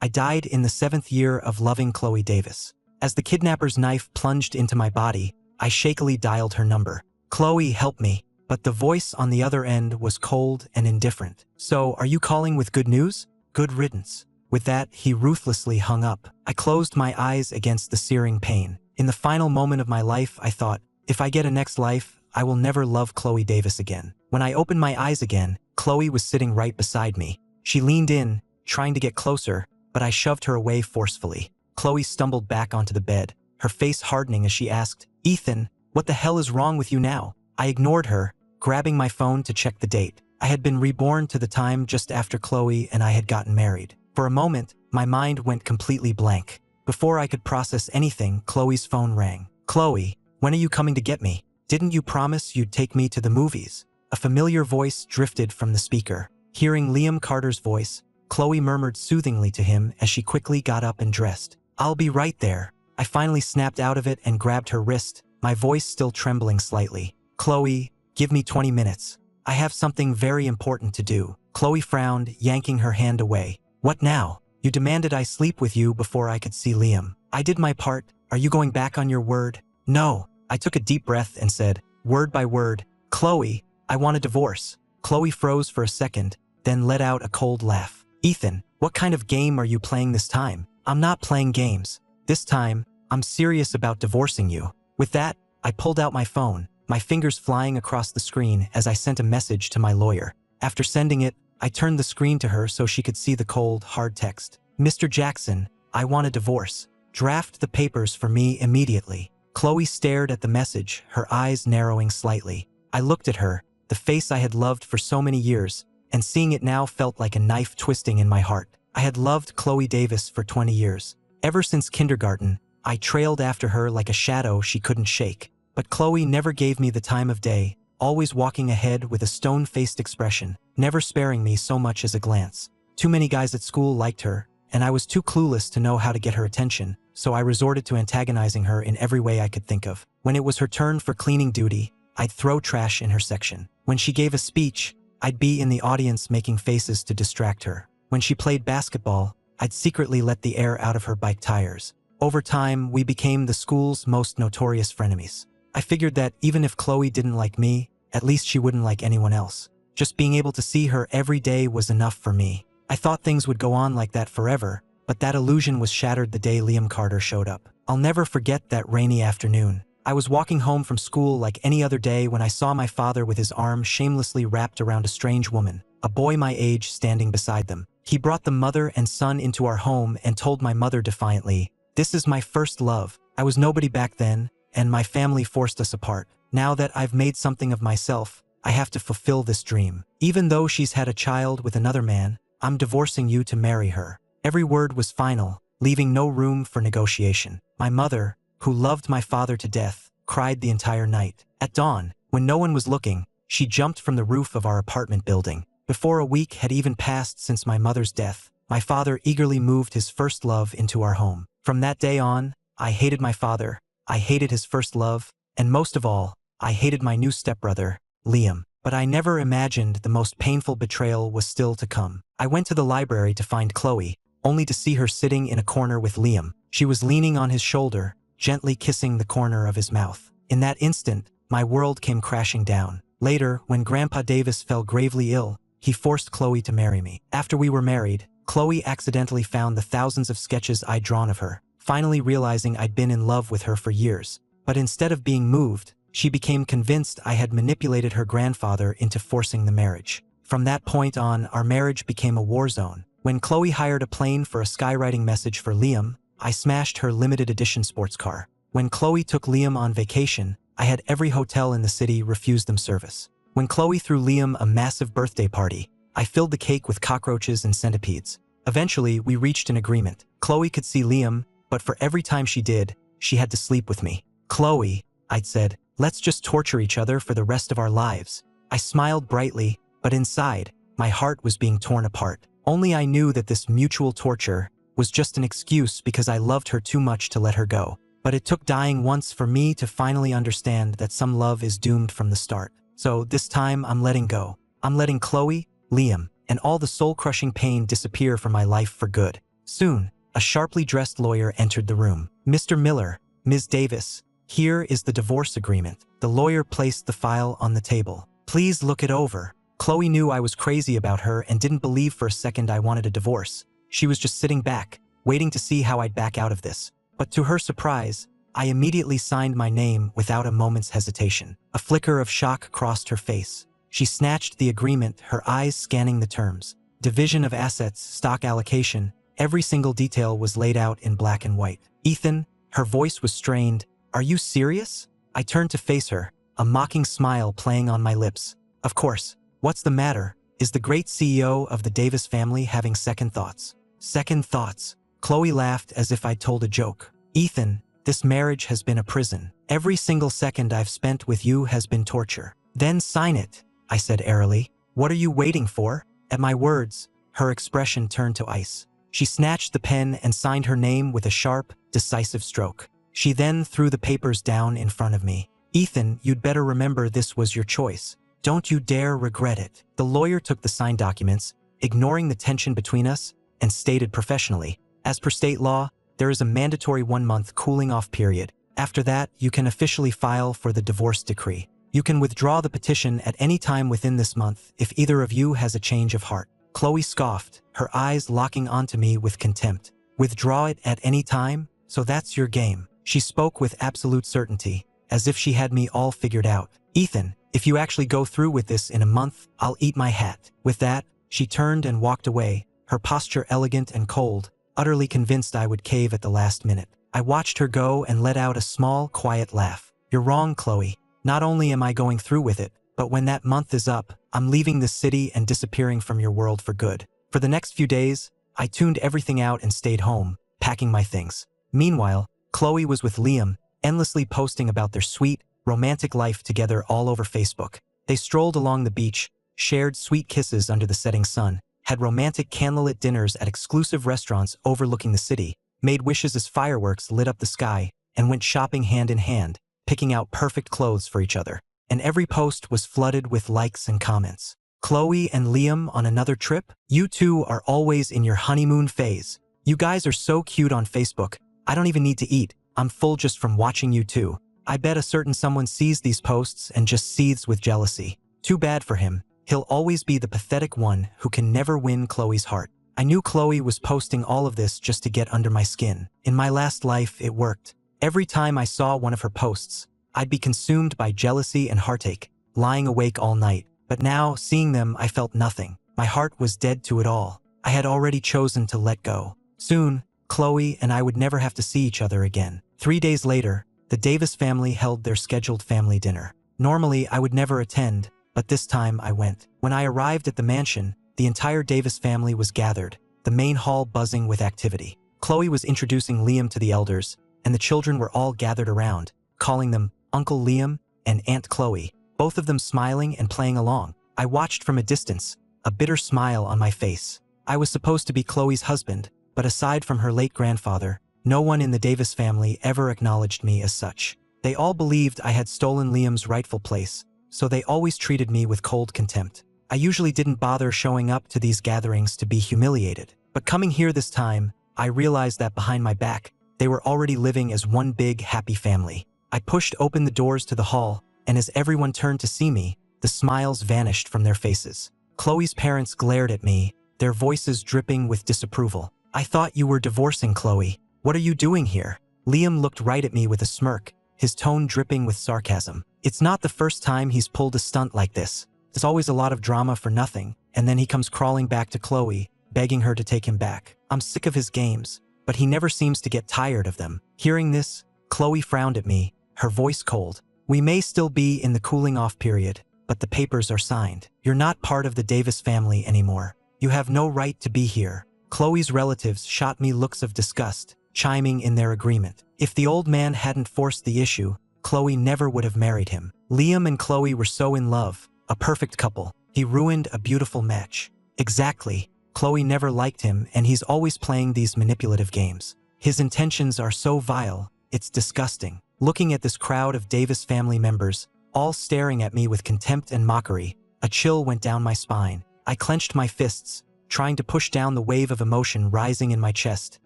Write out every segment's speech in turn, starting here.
I died in the 7th year of loving Khloe Davis. As the kidnapper's knife plunged into my body, I shakily dialed her number. Khloe, help me. But the voice on the other end was cold and indifferent. So, are you calling with good news? Good riddance. With that, he ruthlessly hung up. I closed my eyes against the searing pain. In the final moment of my life, I thought, if I get a next life, I will never love Khloe Davis again. When I opened my eyes again, Khloe was sitting right beside me. She leaned in, trying to get closer, but I shoved her away forcefully. Khloe stumbled back onto the bed, her face hardening as she asked, Ethan, what the hell is wrong with you now? I ignored her, grabbing my phone to check the date. I had been reborn to the time just after Khloe and I had gotten married. For a moment, my mind went completely blank. Before I could process anything, Khloe's phone rang. Khloe, when are you coming to get me? Didn't you promise you'd take me to the movies? A familiar voice drifted from the speaker. Hearing Liam Carter's voice, Khloe murmured soothingly to him as she quickly got up and dressed. I'll be right there. I finally snapped out of it and grabbed her wrist, my voice still trembling slightly. Khloe, give me 20 minutes. I have something very important to do. Khloe frowned, yanking her hand away. What now? You demanded I sleep with you before I could see Liam. I did my part. Are you going back on your word? No. I took a deep breath and said, word by word, Khloe, I want a divorce. Khloe froze for a second, then let out a cold laugh. Ethan, what kind of game are you playing this time? I'm not playing games. This time, I'm serious about divorcing you. With that, I pulled out my phone, my fingers flying across the screen as I sent a message to my lawyer. After sending it, I turned the screen to her so she could see the cold, hard text. Mr. Jackson, I want a divorce. Draft the papers for me immediately. Khloe stared at the message, her eyes narrowing slightly. I looked at her, the face I had loved for so many years, and seeing it now felt like a knife twisting in my heart. I had loved Khloe Davis for 20 years. Ever since kindergarten, I trailed after her like a shadow she couldn't shake. But Khloe never gave me the time of day, always walking ahead with a stone-faced expression, never sparing me so much as a glance. Too many guys at school liked her, and I was too clueless to know how to get her attention, so I resorted to antagonizing her in every way I could think of. When it was her turn for cleaning duty, I'd throw trash in her section. When she gave a speech, I'd be in the audience making faces to distract her. When she played basketball, I'd secretly let the air out of her bike tires. Over time, we became the school's most notorious frenemies. I figured that even if Khloe didn't like me, at least she wouldn't like anyone else. Just being able to see her every day was enough for me. I thought things would go on like that forever, but that illusion was shattered the day Liam Carter showed up. I'll never forget that rainy afternoon. I was walking home from school like any other day when I saw my father with his arm shamelessly wrapped around a strange woman, a boy my age standing beside them. He brought the mother and son into our home and told my mother defiantly, "This is my first love. I was nobody back then, and my family forced us apart. Now that I've made something of myself, I have to fulfill this dream. Even though she's had a child with another man, I'm divorcing you to marry her." Every word was final, leaving no room for negotiation. My mother, who loved my father to death, cried the entire night. At dawn, when no one was looking, she jumped from the roof of our apartment building. Before a week had even passed since my mother's death, my father eagerly moved his first love into our home. From that day on, I hated my father, I hated his first love, and most of all, I hated my new stepbrother, Liam. But I never imagined the most painful betrayal was still to come. I went to the library to find Khloe, only to see her sitting in a corner with Liam. She was leaning on his shoulder, gently kissing the corner of his mouth. In that instant, my world came crashing down. Later, when Grandpa Davis fell gravely ill, he forced Khloe to marry me. After we were married, Khloe accidentally found the thousands of sketches I'd drawn of her, finally realizing I'd been in love with her for years. But instead of being moved, she became convinced I had manipulated her grandfather into forcing the marriage. From that point on, our marriage became a war zone. When Khloe hired a plane for a skywriting message for Liam, I smashed her limited edition sports car. When Khloe took Liam on vacation, I had every hotel in the city refuse them service. When Khloe threw Liam a massive birthday party, I filled the cake with cockroaches and centipedes. Eventually, we reached an agreement. Khloe could see Liam, but for every time she did, she had to sleep with me. "Khloe," I'd said, "let's just torture each other for the rest of our lives." I smiled brightly, but inside, my heart was being torn apart. Only I knew that this mutual torture was just an excuse because I loved her too much to let her go. But it took dying once for me to finally understand that some love is doomed from the start. So this time I'm letting go. I'm letting Khloe, Liam, and all the soul-crushing pain disappear from my life for good. Soon, a sharply dressed lawyer entered the room. "Mr. Miller, Ms. Davis, here is the divorce agreement." The lawyer placed the file on the table. "Please look it over." Khloe knew I was crazy about her and didn't believe for a second I wanted a divorce. She was just sitting back, waiting to see how I'd back out of this. But to her surprise, I immediately signed my name without a moment's hesitation. A flicker of shock crossed her face. She snatched the agreement, her eyes scanning the terms. Division of assets, stock allocation, every single detail was laid out in black and white. "Ethan," her voice was strained, "are you serious?" I turned to face her, a mocking smile playing on my lips. "Of course. What's the matter? Is the great CEO of the Davis family having second thoughts?" "Second thoughts?" Khloe laughed as if I'd told a joke. "Ethan, this marriage has been a prison. Every single second I've spent with you has been torture." "Then sign it," I said airily. "What are you waiting for?" At my words, her expression turned to ice. She snatched the pen and signed her name with a sharp, decisive stroke. She then threw the papers down in front of me. "Ethan, you'd better remember this was your choice. Don't you dare regret it." The lawyer took the signed documents, ignoring the tension between us, and stated professionally, "As per state law, there is a mandatory 1-month cooling-off period. After that, you can officially file for the divorce decree. You can withdraw the petition at any time within this month if either of you has a change of heart." Khloe scoffed, her eyes locking onto me with contempt. "Withdraw it at any time? So that's your game." She spoke with absolute certainty, as if she had me all figured out. "Ethan, if you actually go through with this in a month, I'll eat my hat." With that, she turned and walked away, her posture elegant and cold, utterly convinced I would cave at the last minute. I watched her go and let out a small, quiet laugh. "You're wrong, Khloe. Not only am I going through with it, but when that month is up, I'm leaving this city and disappearing from your world for good." For the next few days, I tuned everything out and stayed home, packing my things. Meanwhile, Khloe was with Liam, endlessly posting about their sweet, romantic life together all over Facebook. They strolled along the beach, shared sweet kisses under the setting sun, had romantic candlelit dinners at exclusive restaurants overlooking the city, made wishes as fireworks lit up the sky, and went shopping hand in hand, picking out perfect clothes for each other. And every post was flooded with likes and comments. "Khloe and Liam on another trip? You two are always in your honeymoon phase. You guys are so cute on Facebook. I don't even need to eat. I'm full just from watching you two." I bet a certain someone sees these posts and just seethes with jealousy. Too bad for him. He'll always be the pathetic one who can never win Khloe's heart. I knew Khloe was posting all of this just to get under my skin. In my last life, it worked. Every time I saw one of her posts, I'd be consumed by jealousy and heartache, lying awake all night. But now, seeing them, I felt nothing. My heart was dead to it all. I had already chosen to let go. Soon, Khloe and I would never have to see each other again. 3 days later, the Davis family held their scheduled family dinner. Normally, I would never attend, but this time I went. When I arrived at the mansion, the entire Davis family was gathered, the main hall buzzing with activity. Khloe was introducing Liam to the elders, and the children were all gathered around, calling them Uncle Liam and Aunt Khloe, both of them smiling and playing along. I watched from a distance, a bitter smile on my face. I was supposed to be Khloe's husband, but aside from her late grandfather, no one in the Davis family ever acknowledged me as such. They all believed I had stolen Liam's rightful place, so they always treated me with cold contempt. I usually didn't bother showing up to these gatherings to be humiliated, but coming here this time, I realized that behind my back, they were already living as one big, happy family. I pushed open the doors to the hall, and as everyone turned to see me, the smiles vanished from their faces. Khloe's parents glared at me, their voices dripping with disapproval. "I thought you were divorcing, Khloe. What are you doing here?" Liam looked right at me with a smirk, his tone dripping with sarcasm. It's not the first time he's pulled a stunt like this. There's always a lot of drama for nothing, and then he comes crawling back to Khloe, begging her to take him back. I'm sick of his games, but he never seems to get tired of them. Hearing this, Khloe frowned at me, her voice cold. "We may still be in the cooling-off period, but the papers are signed. You're not part of the Davis family anymore. You have no right to be here." Khloe's relatives shot me looks of disgust, chiming in their agreement. If the old man hadn't forced the issue, Khloe never would have married him. Liam and Khloe were so in love, a perfect couple. He ruined a beautiful match. Exactly. Khloe never liked him, and he's always playing these manipulative games. His intentions are so vile, it's disgusting. Looking at this crowd of Davis family members, all staring at me with contempt and mockery, a chill went down my spine. I clenched my fists, trying to push down the wave of emotion rising in my chest,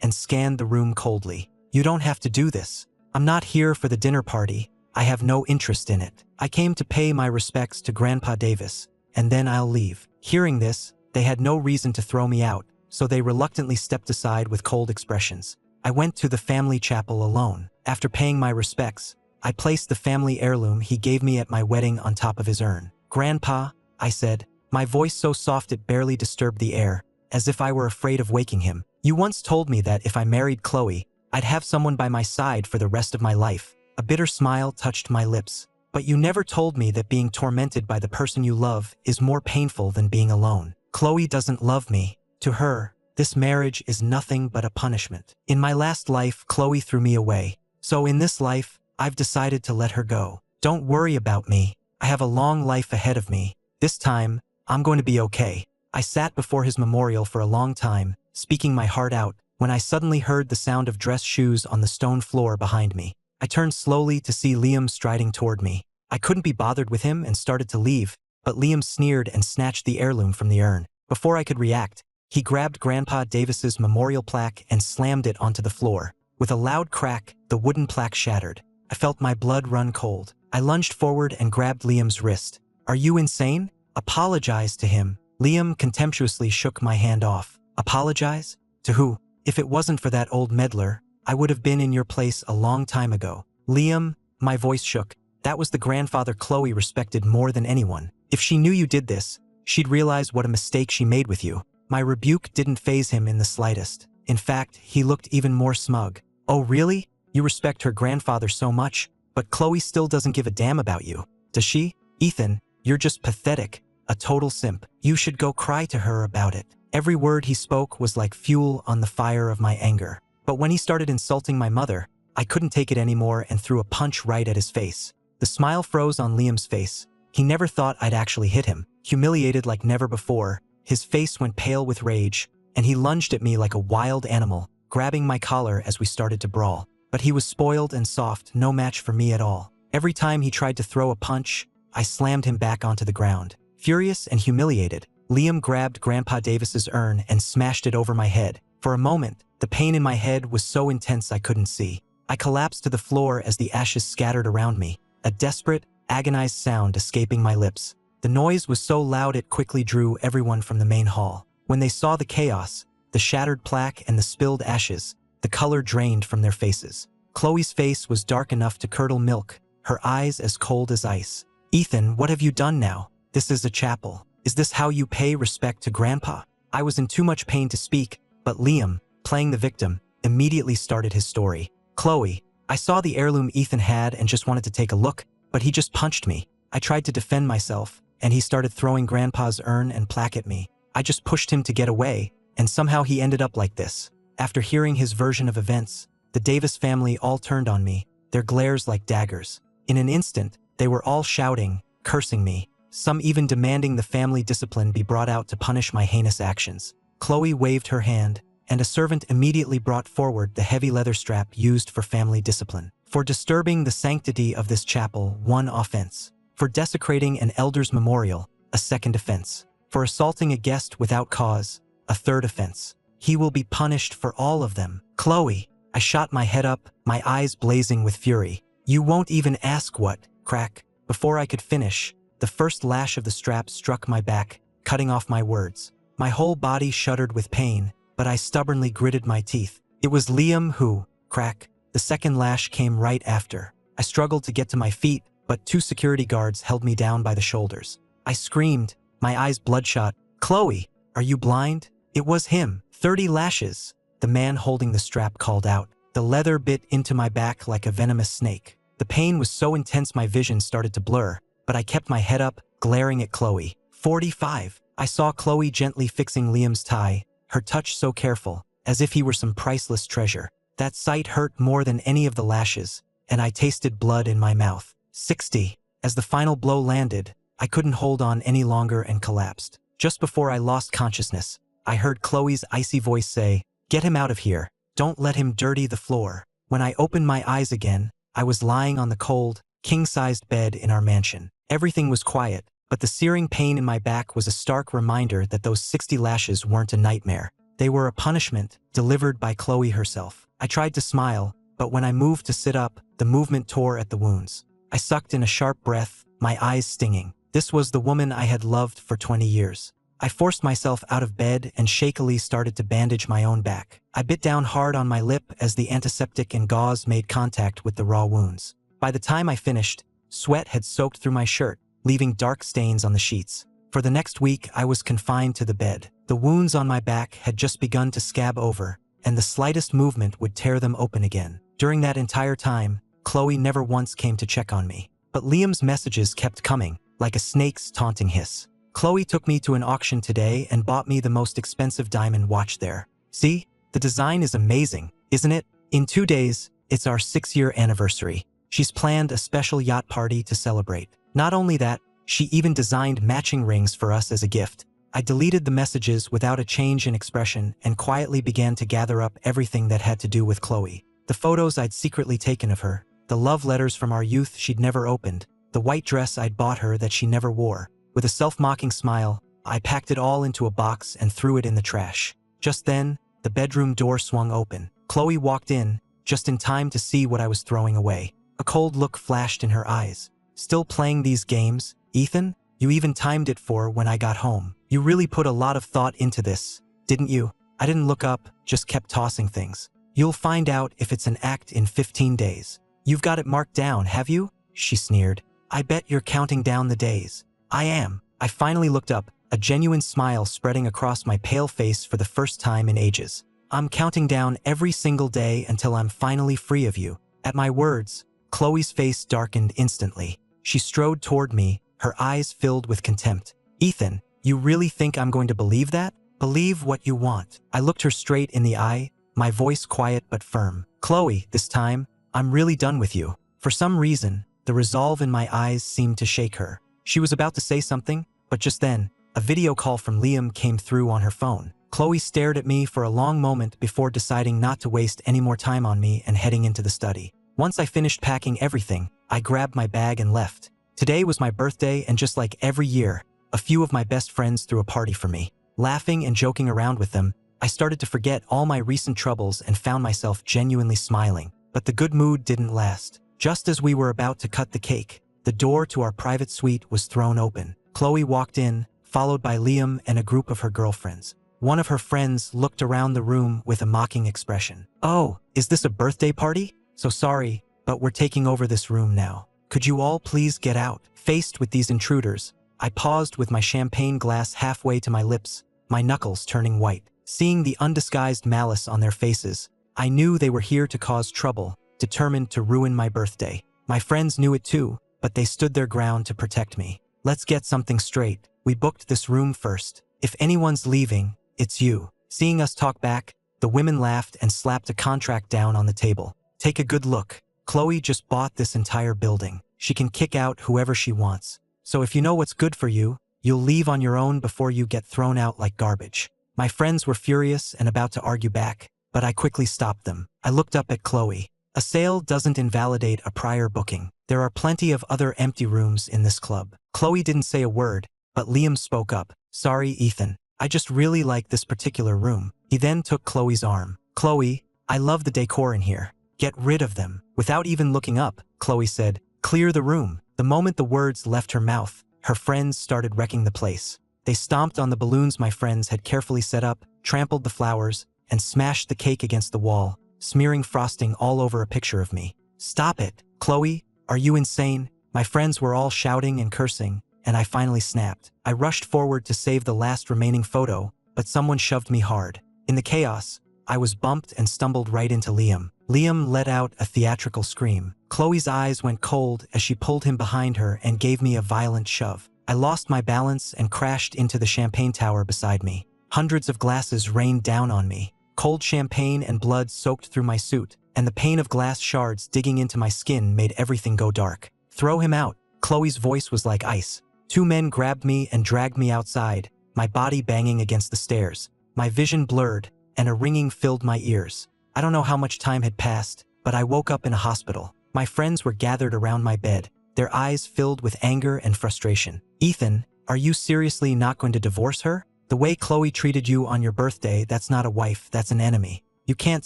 and scanned the room coldly. You don't have to do this. I'm not here for the dinner party. I have no interest in it. I came to pay my respects to Grandpa Davis, and then I'll leave. Hearing this, they had no reason to throw me out, so they reluctantly stepped aside with cold expressions. I went to the family chapel alone. After paying my respects, I placed the family heirloom he gave me at my wedding on top of his urn. Grandpa, I said, my voice so soft it barely disturbed the air, as if I were afraid of waking him. You once told me that if I married Khloe, I'd have someone by my side for the rest of my life. A bitter smile touched my lips. But you never told me that being tormented by the person you love is more painful than being alone. Khloe doesn't love me. To her, this marriage is nothing but a punishment. In my last life, Khloe threw me away. So in this life, I've decided to let her go. Don't worry about me. I have a long life ahead of me. This time, I'm going to be okay. I sat before his memorial for a long time, speaking my heart out, when I suddenly heard the sound of dress shoes on the stone floor behind me. I turned slowly to see Liam striding toward me. I couldn't be bothered with him and started to leave, but Liam sneered and snatched the heirloom from the urn. Before I could react, he grabbed Grandpa Davis's memorial plaque and slammed it onto the floor. With a loud crack, the wooden plaque shattered. I felt my blood run cold. I lunged forward and grabbed Liam's wrist. Are you insane? Apologize to him. Liam contemptuously shook my hand off. Apologize? To who? If it wasn't for that old meddler, I would have been in your place a long time ago. Liam, my voice shook. That was the grandfather Khloe respected more than anyone. If she knew you did this, she'd realize what a mistake she made with you. My rebuke didn't faze him in the slightest. In fact, he looked even more smug. Oh really? You respect her grandfather so much, but Khloe still doesn't give a damn about you. Does she? Ethan, you're just pathetic. A total simp. You should go cry to her about it. Every word he spoke was like fuel on the fire of my anger. But when he started insulting my mother, I couldn't take it anymore and threw a punch right at his face. The smile froze on Liam's face. He never thought I'd actually hit him. Humiliated like never before, his face went pale with rage, and he lunged at me like a wild animal, grabbing my collar as we started to brawl. But he was spoiled and soft, no match for me at all. Every time he tried to throw a punch, I slammed him back onto the ground. Furious and humiliated, Liam grabbed Grandpa Davis's urn and smashed it over my head. For a moment, the pain in my head was so intense I couldn't see. I collapsed to the floor as the ashes scattered around me, a desperate, agonized sound escaping my lips. The noise was so loud it quickly drew everyone from the main hall. When they saw the chaos, the shattered plaque and the spilled ashes, the color drained from their faces. Khloe's face was dark enough to curdle milk, her eyes as cold as ice. Ethan, what have you done now? This is a chapel. Is this how you pay respect to Grandpa? I was in too much pain to speak, but Liam, playing the victim, immediately started his story. Khloe, I saw the heirloom Ethan had and just wanted to take a look, but he just punched me. I tried to defend myself, and he started throwing Grandpa's urn and plaque at me. I just pushed him to get away, and somehow he ended up like this. After hearing his version of events, the Davis family all turned on me, their glares like daggers. In an instant, they were all shouting, cursing me, some even demanding the family discipline be brought out to punish my heinous actions. Khloe waved her hand, and a servant immediately brought forward the heavy leather strap used for family discipline. For disturbing the sanctity of this chapel, 1 offense. For desecrating an elder's memorial, a 2nd offense. For assaulting a guest without cause, a 3rd offense. He will be punished for all of them. Khloe, I shot my head up, my eyes blazing with fury. You won't even ask what, crack. Before I could finish, the first lash of the strap struck my back, cutting off my words. My whole body shuddered with pain, but I stubbornly gritted my teeth. It was Liam who, crack. The second lash came right after. I struggled to get to my feet, but 2 security guards held me down by the shoulders. I screamed, my eyes bloodshot. Khloe, are you blind? It was him. 30 lashes. The man holding the strap called out. The leather bit into my back like a venomous snake. The pain was so intense my vision started to blur, but I kept my head up, glaring at Khloe. 45. I saw Khloe gently fixing Liam's tie, her touch so careful, as if he were some priceless treasure. That sight hurt more than any of the lashes, and I tasted blood in my mouth. 60. As the final blow landed, I couldn't hold on any longer and collapsed. Just before I lost consciousness, I heard Khloe's icy voice say, "Get him out of here. Don't let him dirty the floor." When I opened my eyes again, I was lying on the cold, king-sized bed in our mansion. Everything was quiet, but the searing pain in my back was a stark reminder that those 60 lashes weren't a nightmare. They were a punishment delivered by Khloe herself. I tried to smile, but when I moved to sit up, the movement tore at the wounds. I sucked in a sharp breath, my eyes stinging. This was the woman I had loved for 20 years. I forced myself out of bed and shakily started to bandage my own back. I bit down hard on my lip as the antiseptic and gauze made contact with the raw wounds. By the time I finished, sweat had soaked through my shirt, leaving dark stains on the sheets. For the next week, I was confined to the bed. The wounds on my back had just begun to scab over, and the slightest movement would tear them open again. During that entire time, Khloe never once came to check on me. But Liam's messages kept coming, like a snake's taunting hiss. Khloe took me to an auction today and bought me the most expensive diamond watch there. See? The design is amazing, isn't it? In 2 days, it's our 6-year anniversary. She's planned a special yacht party to celebrate. Not only that, she even designed matching rings for us as a gift. I deleted the messages without a change in expression and quietly began to gather up everything that had to do with Khloe. The photos I'd secretly taken of her, the love letters from our youth she'd never opened, the white dress I'd bought her that she never wore. With a self-mocking smile, I packed it all into a box and threw it in the trash. Just then, the bedroom door swung open. Khloe walked in, just in time to see what I was throwing away. A cold look flashed in her eyes. Still playing these games, Ethan? You even timed it for when I got home. You really put a lot of thought into this, didn't you? I didn't look up, just kept tossing things. You'll find out if it's an act in 15 days. You've got it marked down, have you? She sneered. I bet you're counting down the days. I am. I finally looked up, a genuine smile spreading across my pale face for the first time in ages. I'm counting down every single day until I'm finally free of you. At my words, Khloe's face darkened instantly. She strode toward me, her eyes filled with contempt. Ethan, you really think I'm going to believe that? Believe what you want. I looked her straight in the eye, my voice quiet but firm. Khloe, this time, I'm really done with you. For some reason, the resolve in my eyes seemed to shake her. She was about to say something, but just then, a video call from Liam came through on her phone. Khloe stared at me for a long moment before deciding not to waste any more time on me and heading into the study. Once I finished packing everything, I grabbed my bag and left. Today was my birthday, and just like every year, a few of my best friends threw a party for me. Laughing and joking around with them, I started to forget all my recent troubles and found myself genuinely smiling. But the good mood didn't last. Just as we were about to cut the cake, the door to our private suite was thrown open. Khloe walked in, followed by Liam and a group of her girlfriends. One of her friends looked around the room with a mocking expression. Oh, is this a birthday party? So sorry, but we're taking over this room now. Could you all please get out? Faced with these intruders, I paused with my champagne glass halfway to my lips, my knuckles turning white. Seeing the undisguised malice on their faces, I knew they were here to cause trouble, determined to ruin my birthday. My friends knew it too, but they stood their ground to protect me. Let's get something straight. We booked this room first. If anyone's leaving, it's you. Seeing us talk back, the women laughed and slapped a contract down on the table. Take a good look. Khloe just bought this entire building. She can kick out whoever she wants. So if you know what's good for you, you'll leave on your own before you get thrown out like garbage. My friends were furious and about to argue back, but I quickly stopped them. I looked up at Khloe. A sale doesn't invalidate a prior booking. There are plenty of other empty rooms in this club. Khloe didn't say a word, but Liam spoke up. Sorry, Ethan. I just really like this particular room. He then took Khloe's arm. Khloe, I love the decor in here. Get rid of them. Without even looking up, Khloe said, clear the room. The moment the words left her mouth, her friends started wrecking the place. They stomped on the balloons my friends had carefully set up, trampled the flowers, and smashed the cake against the wall, smearing frosting all over a picture of me. Stop it, Khloe. Are you insane? My friends were all shouting and cursing, and I finally snapped. I rushed forward to save the last remaining photo, but someone shoved me hard. In the chaos, I was bumped and stumbled right into Liam. Liam let out a theatrical scream. Khloe's eyes went cold as she pulled him behind her and gave me a violent shove. I lost my balance and crashed into the champagne tower beside me. Hundreds of glasses rained down on me. Cold champagne and blood soaked through my suit, and the pain of glass shards digging into my skin made everything go dark. Throw him out. Khloe's voice was like ice. 2 men grabbed me and dragged me outside, my body banging against the stairs. My vision blurred, and a ringing filled my ears. I don't know how much time had passed, but I woke up in a hospital. My friends were gathered around my bed, their eyes filled with anger and frustration. Ethan, are you seriously not going to divorce her? The way Khloe treated you on your birthday, that's not a wife, that's an enemy. You can't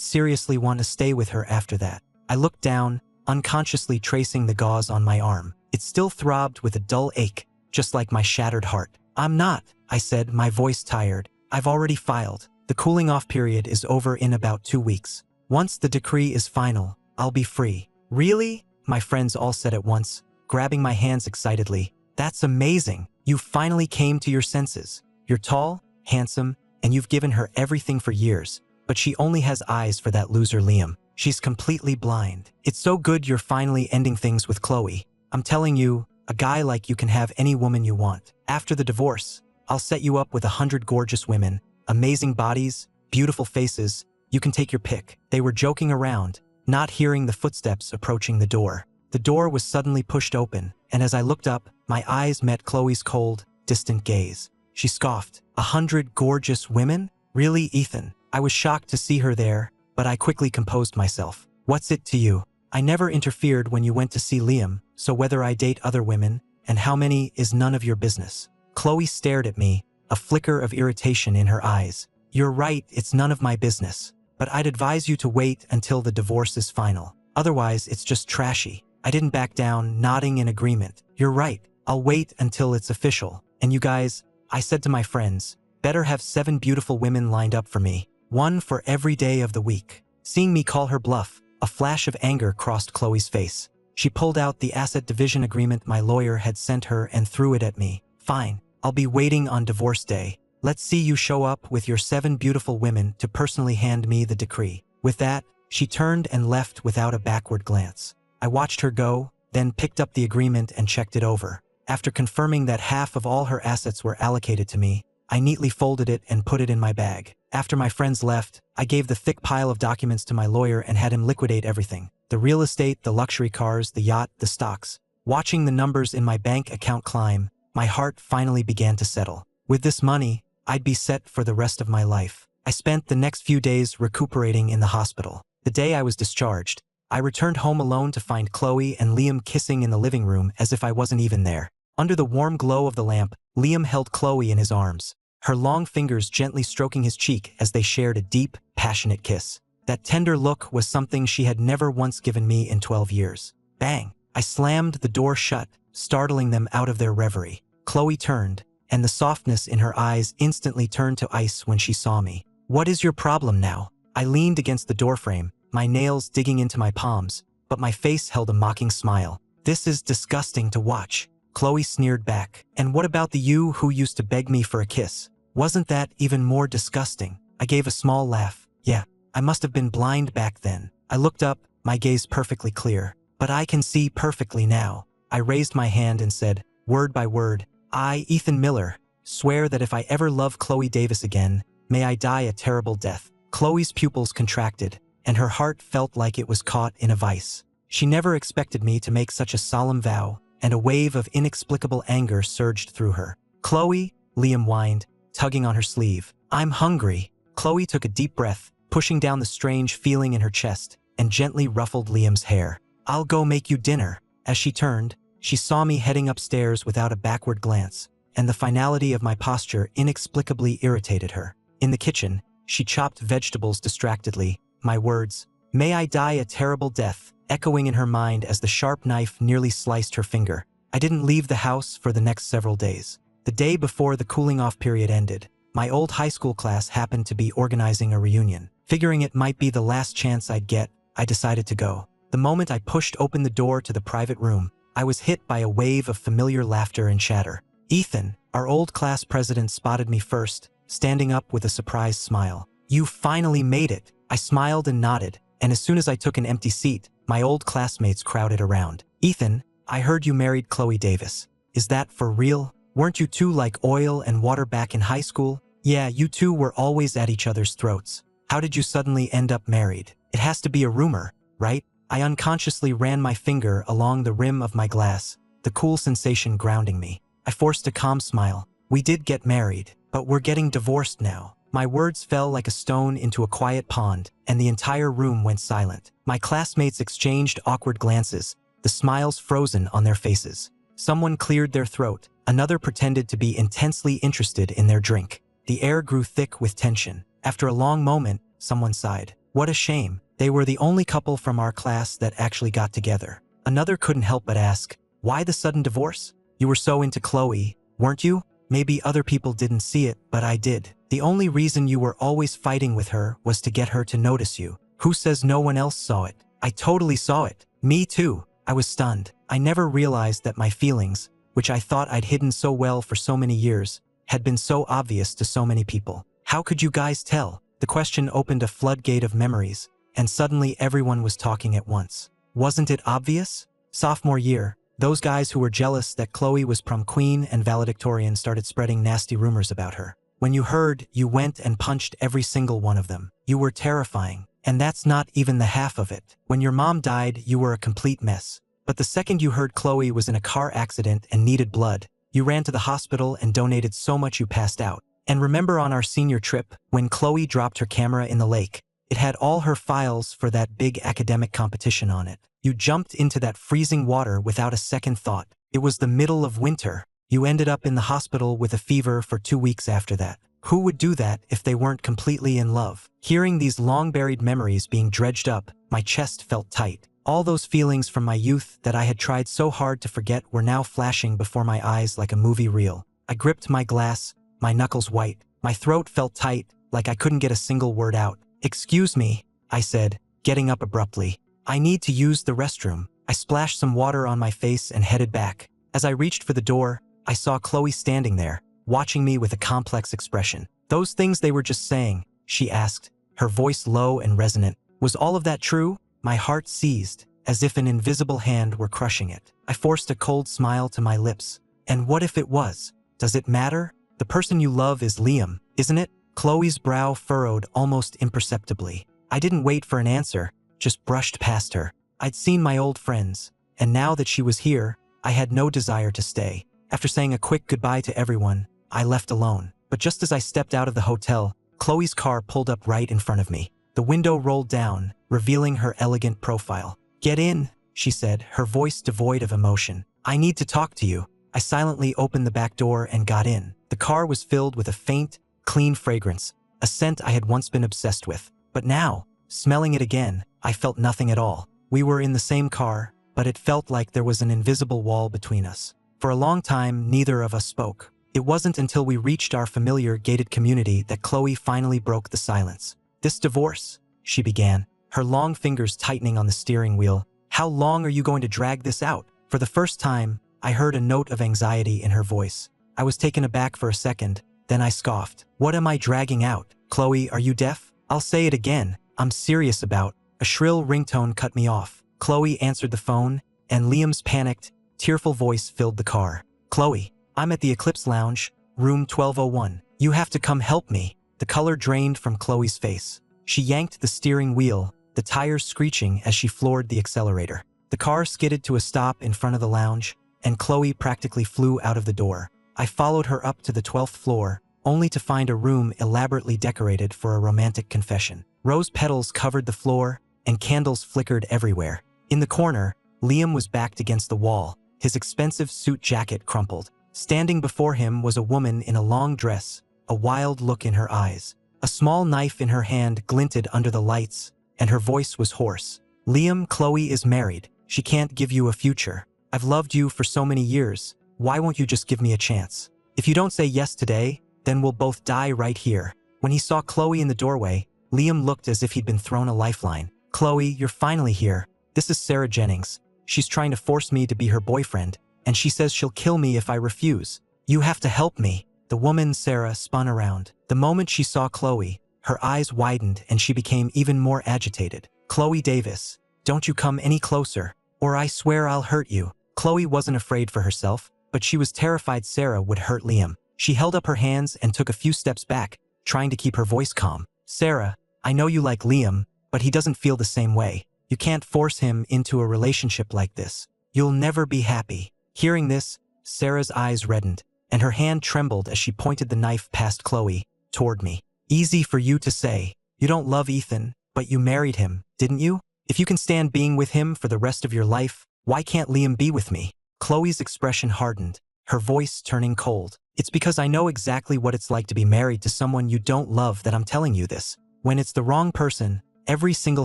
seriously want to stay with her after that. I looked down, unconsciously tracing the gauze on my arm. It still throbbed with a dull ache, just like my shattered heart. I'm not, I said, my voice tired. I've already filed. The cooling off period is over in about 2 weeks. Once the decree is final, I'll be free. Really? My friends all said at once, grabbing my hands excitedly. That's amazing. You finally came to your senses. You're tall, handsome, and you've given her everything for years, but she only has eyes for that loser Liam. She's completely blind. It's so good you're finally ending things with Khloe. I'm telling you, a guy like you can have any woman you want. After the divorce, I'll set you up with 100 gorgeous women, amazing bodies, beautiful faces. You can take your pick. They were joking around, not hearing the footsteps approaching the door. The door was suddenly pushed open, and as I looked up, my eyes met Khloe's cold, distant gaze. She scoffed. 100 gorgeous women? Really, Ethan? I was shocked to see her there, but I quickly composed myself. What's it to you? I never interfered when you went to see Liam, so whether I date other women, and how many, is none of your business. Khloe stared at me, a flicker of irritation in her eyes. You're right, it's none of my business. But I'd advise you to wait until the divorce is final. Otherwise, it's just trashy. I didn't back down, nodding in agreement. You're right, I'll wait until it's official. And you guys, I said to my friends, better have 7 beautiful women lined up for me, 1 for every day of the week. Seeing me call her bluff, a flash of anger crossed Khloe's face. She pulled out the asset division agreement my lawyer had sent her and threw it at me. Fine, I'll be waiting on divorce day. Let's see you show up with your 7 beautiful women to personally hand me the decree. With that, she turned and left without a backward glance. I watched her go, then picked up the agreement and checked it over. After confirming that half of all her assets were allocated to me, I neatly folded it and put it in my bag. After my friends left, I gave the thick pile of documents to my lawyer and had him liquidate everything. The real estate, the luxury cars, the yacht, the stocks. Watching the numbers in my bank account climb, my heart finally began to settle. With this money, I'd be set for the rest of my life. I spent the next few days recuperating in the hospital. The day I was discharged, I returned home alone to find Khloe and Liam kissing in the living room as if I wasn't even there. Under the warm glow of the lamp, Liam held Khloe in his arms, her long fingers gently stroking his cheek as they shared a deep, passionate kiss. That tender look was something she had never once given me in 12 years. Bang! I slammed the door shut, startling them out of their reverie. Khloe turned, and the softness in her eyes instantly turned to ice when she saw me. What is your problem now? I leaned against the doorframe, my nails digging into my palms, but my face held a mocking smile. This is disgusting to watch. Khloe sneered back. And what about the you who used to beg me for a kiss? Wasn't that even more disgusting? I gave a small laugh. Yeah, I must have been blind back then. I looked up, my gaze perfectly clear. But I can see perfectly now. I raised my hand and said, word by word, I, Ethan Miller, swear that if I ever love Khloe Davis again, may I die a terrible death. Khloe's pupils contracted, and her heart felt like it was caught in a vice. She never expected me to make such a solemn vow, and a wave of inexplicable anger surged through her. Khloe, Liam whined, tugging on her sleeve. I'm hungry. Khloe took a deep breath, pushing down the strange feeling in her chest, and gently ruffled Liam's hair. I'll go make you dinner. As she turned, she saw me heading upstairs without a backward glance, and the finality of my posture inexplicably irritated her. In the kitchen, she chopped vegetables distractedly, my words, may I die a terrible death, echoing in her mind as the sharp knife nearly sliced her finger. I didn't leave the house for the next several days. The day before the cooling-off period ended, my old high school class happened to be organizing a reunion. Figuring it might be the last chance I'd get, I decided to go. The moment I pushed open the door to the private room, I was hit by a wave of familiar laughter and chatter. Ethan, our old class president, spotted me first, standing up with a surprised smile. You finally made it. I smiled and nodded, and as soon as I took an empty seat, my old classmates crowded around. Ethan, I heard you married Khloe Davis. Is that for real? Weren't you two like oil and water back in high school? Yeah, you two were always at each other's throats. How did you suddenly end up married? It has to be a rumor, right? I unconsciously ran my finger along the rim of my glass, the cool sensation grounding me. I forced a calm smile. We did get married, but we're getting divorced now. My words fell like a stone into a quiet pond, and the entire room went silent. My classmates exchanged awkward glances, the smiles frozen on their faces. Someone cleared their throat. Another pretended to be intensely interested in their drink. The air grew thick with tension. After a long moment, someone sighed. What a shame. They were the only couple from our class that actually got together. Another couldn't help but ask, why the sudden divorce? You were so into Khloe, weren't you? Maybe other people didn't see it, but I did. The only reason you were always fighting with her was to get her to notice you. Who says no one else saw it? I totally saw it. Me too. I was stunned. I never realized that my feelings, which I thought I'd hidden so well for so many years, had been so obvious to so many people. How could you guys tell? The question opened a floodgate of memories, and suddenly everyone was talking at once. Wasn't it obvious? Sophomore year, those guys who were jealous that Khloe was prom queen and valedictorian started spreading nasty rumors about her. When you heard, you went and punched every single one of them. You were terrifying. And that's not even the half of it. When your mom died, you were a complete mess. But the second you heard Khloe was in a car accident and needed blood, you ran to the hospital and donated so much you passed out. And remember on our senior trip, when Khloe dropped her camera in the lake, it had all her files for that big academic competition on it. You jumped into that freezing water without a second thought. It was the middle of winter. You ended up in the hospital with a fever for 2 weeks after that. Who would do that if they weren't completely in love? Hearing these long-buried memories being dredged up, my chest felt tight. All those feelings from my youth that I had tried so hard to forget were now flashing before my eyes like a movie reel. I gripped my glass, my knuckles white. My throat felt tight, like I couldn't get a single word out. "Excuse me," I said, getting up abruptly. "I need to use the restroom." I splashed some water on my face and headed back. As I reached for the door, I saw Khloe standing there, watching me with a complex expression. "Those things they were just saying," she asked, her voice low and resonant. "Was all of that true?" My heart seized, as if an invisible hand were crushing it. I forced a cold smile to my lips. "And what if it was? Does it matter? The person you love is Liam, isn't it?" Khloe's brow furrowed almost imperceptibly. I didn't wait for an answer, just brushed past her. I'd seen my old friends, and now that she was here, I had no desire to stay. After saying a quick goodbye to everyone, I left alone. But just as I stepped out of the hotel, Khloe's car pulled up right in front of me. The window rolled down, revealing her elegant profile. "Get in," she said, her voice devoid of emotion. "I need to talk to you." I silently opened the back door and got in. The car was filled with a faint, clean fragrance, a scent I had once been obsessed with. But now, smelling it again, I felt nothing at all. We were in the same car, but it felt like there was an invisible wall between us. For a long time, neither of us spoke. It wasn't until we reached our familiar gated community that Khloe finally broke the silence. "This divorce," she began, her long fingers tightening on the steering wheel. "How long are you going to drag this out?" For the first time, I heard a note of anxiety in her voice. I was taken aback for a second, then I scoffed. "What am I dragging out? Khloe, are you deaf? I'll say it again. I'm serious about." A shrill ringtone cut me off. Khloe answered the phone, and Liam's panicked, tearful voice filled the car. "Khloe, I'm at the Eclipse Lounge, room 1201. You have to come help me." The color drained from Khloe's face. She yanked the steering wheel, the tires screeching as she floored the accelerator. The car skidded to a stop in front of the lounge, and Khloe practically flew out of the door. I followed her up to the 12th floor, only to find a room elaborately decorated for a romantic confession. Rose petals covered the floor, and candles flickered everywhere. In the corner, Liam was backed against the wall, his expensive suit jacket crumpled. Standing before him was a woman in a long dress, a wild look in her eyes. A small knife in her hand glinted under the lights, and her voice was hoarse. "Liam, Khloe is married. She can't give you a future. I've loved you for so many years. Why won't you just give me a chance? If you don't say yes today, then we'll both die right here." When he saw Khloe in the doorway, Liam looked as if he'd been thrown a lifeline. "Khloe, you're finally here. This is Sarah Jennings. She's trying to force me to be her boyfriend, and she says she'll kill me if I refuse. You have to help me." The woman, Sarah, spun around. The moment she saw Khloe, her eyes widened and she became even more agitated. "Khloe Davis, don't you come any closer, or I swear I'll hurt you." Khloe wasn't afraid for herself, but she was terrified Sarah would hurt Liam. She held up her hands and took a few steps back, trying to keep her voice calm. "Sarah, I know you like Liam, but he doesn't feel the same way. You can't force him into a relationship like this. You'll never be happy." Hearing this, Sarah's eyes reddened, and her hand trembled as she pointed the knife past Khloe, toward me. "Easy for you to say. You don't love Ethan, but you married him, didn't you? If you can stand being with him for the rest of your life, Why can't Liam be with me? Khloe's expression hardened, her voice turning cold. It's because I know exactly what it's like to be married to someone you don't love that I'm telling you this. When it's the wrong person, every single